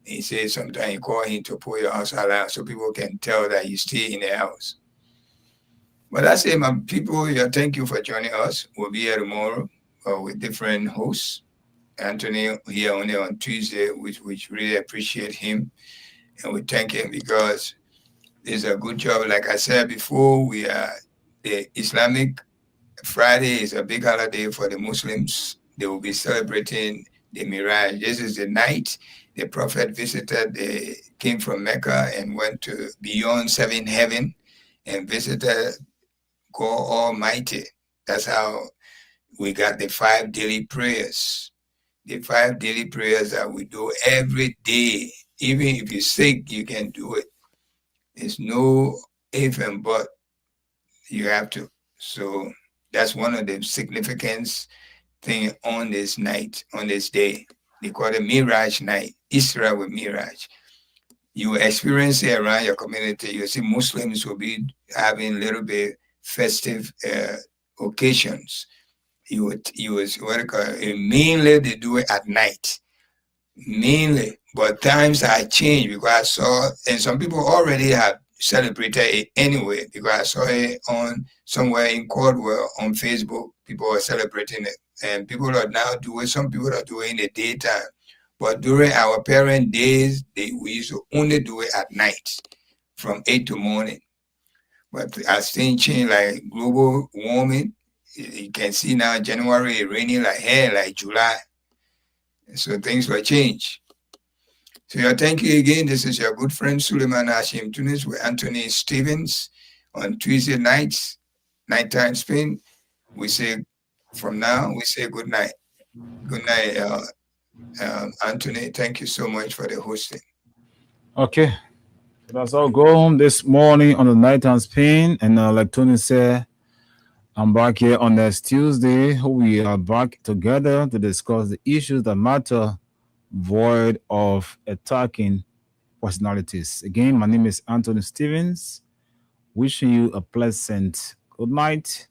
He says sometimes you call him to put your outside light so people can tell that you stay in the house. But that's it, my people. Thank you for joining us. We'll be here tomorrow with different hosts. Anthony here only on Tuesday, which really appreciate him, and we thank him because it's a good job. Like I said before, the Islamic Friday is a big holiday for the Muslims. They will be celebrating the Miraj. This is the night the Prophet came from Mecca and went to beyond 7 heaven and visited God Almighty. That's how we got the 5 daily prayers. The 5 daily prayers that we do every day even if you're sick, you can do it. It's no if and but. You have to. So that's one of the significance thing on this night, on this day. They call it Miraj night, Israel with Miraj. You experience it around your community. You see Muslims will be having a little bit festive occasions. Mainly they do it at night. Mainly, but times have changed because I saw, and some people already have celebrated it anyway because I saw it on somewhere in Caldwell on Facebook. People are celebrating it, and people are now doing. Some people are doing it in the daytime, but during our parent days, we used to only do it at night, from 8 to morning. But as things change, like global warming, you can see now January it raining like hell, like July. So things will change. So thank you again. This is your good friend Suleiman Hashim Tunis with Anthony Stevens on Tuesday nights, nighttime spin. We say from now, we say good night. Good night, Anthony. Thank you so much for the hosting. Okay. Let's all go home this morning on the nighttime spin. And like Tony said, I'm back here on this Tuesday. We are back together to discuss the issues that matter, void of attacking personalities. Again, my name is Anthony Stevens. Wishing you a pleasant good night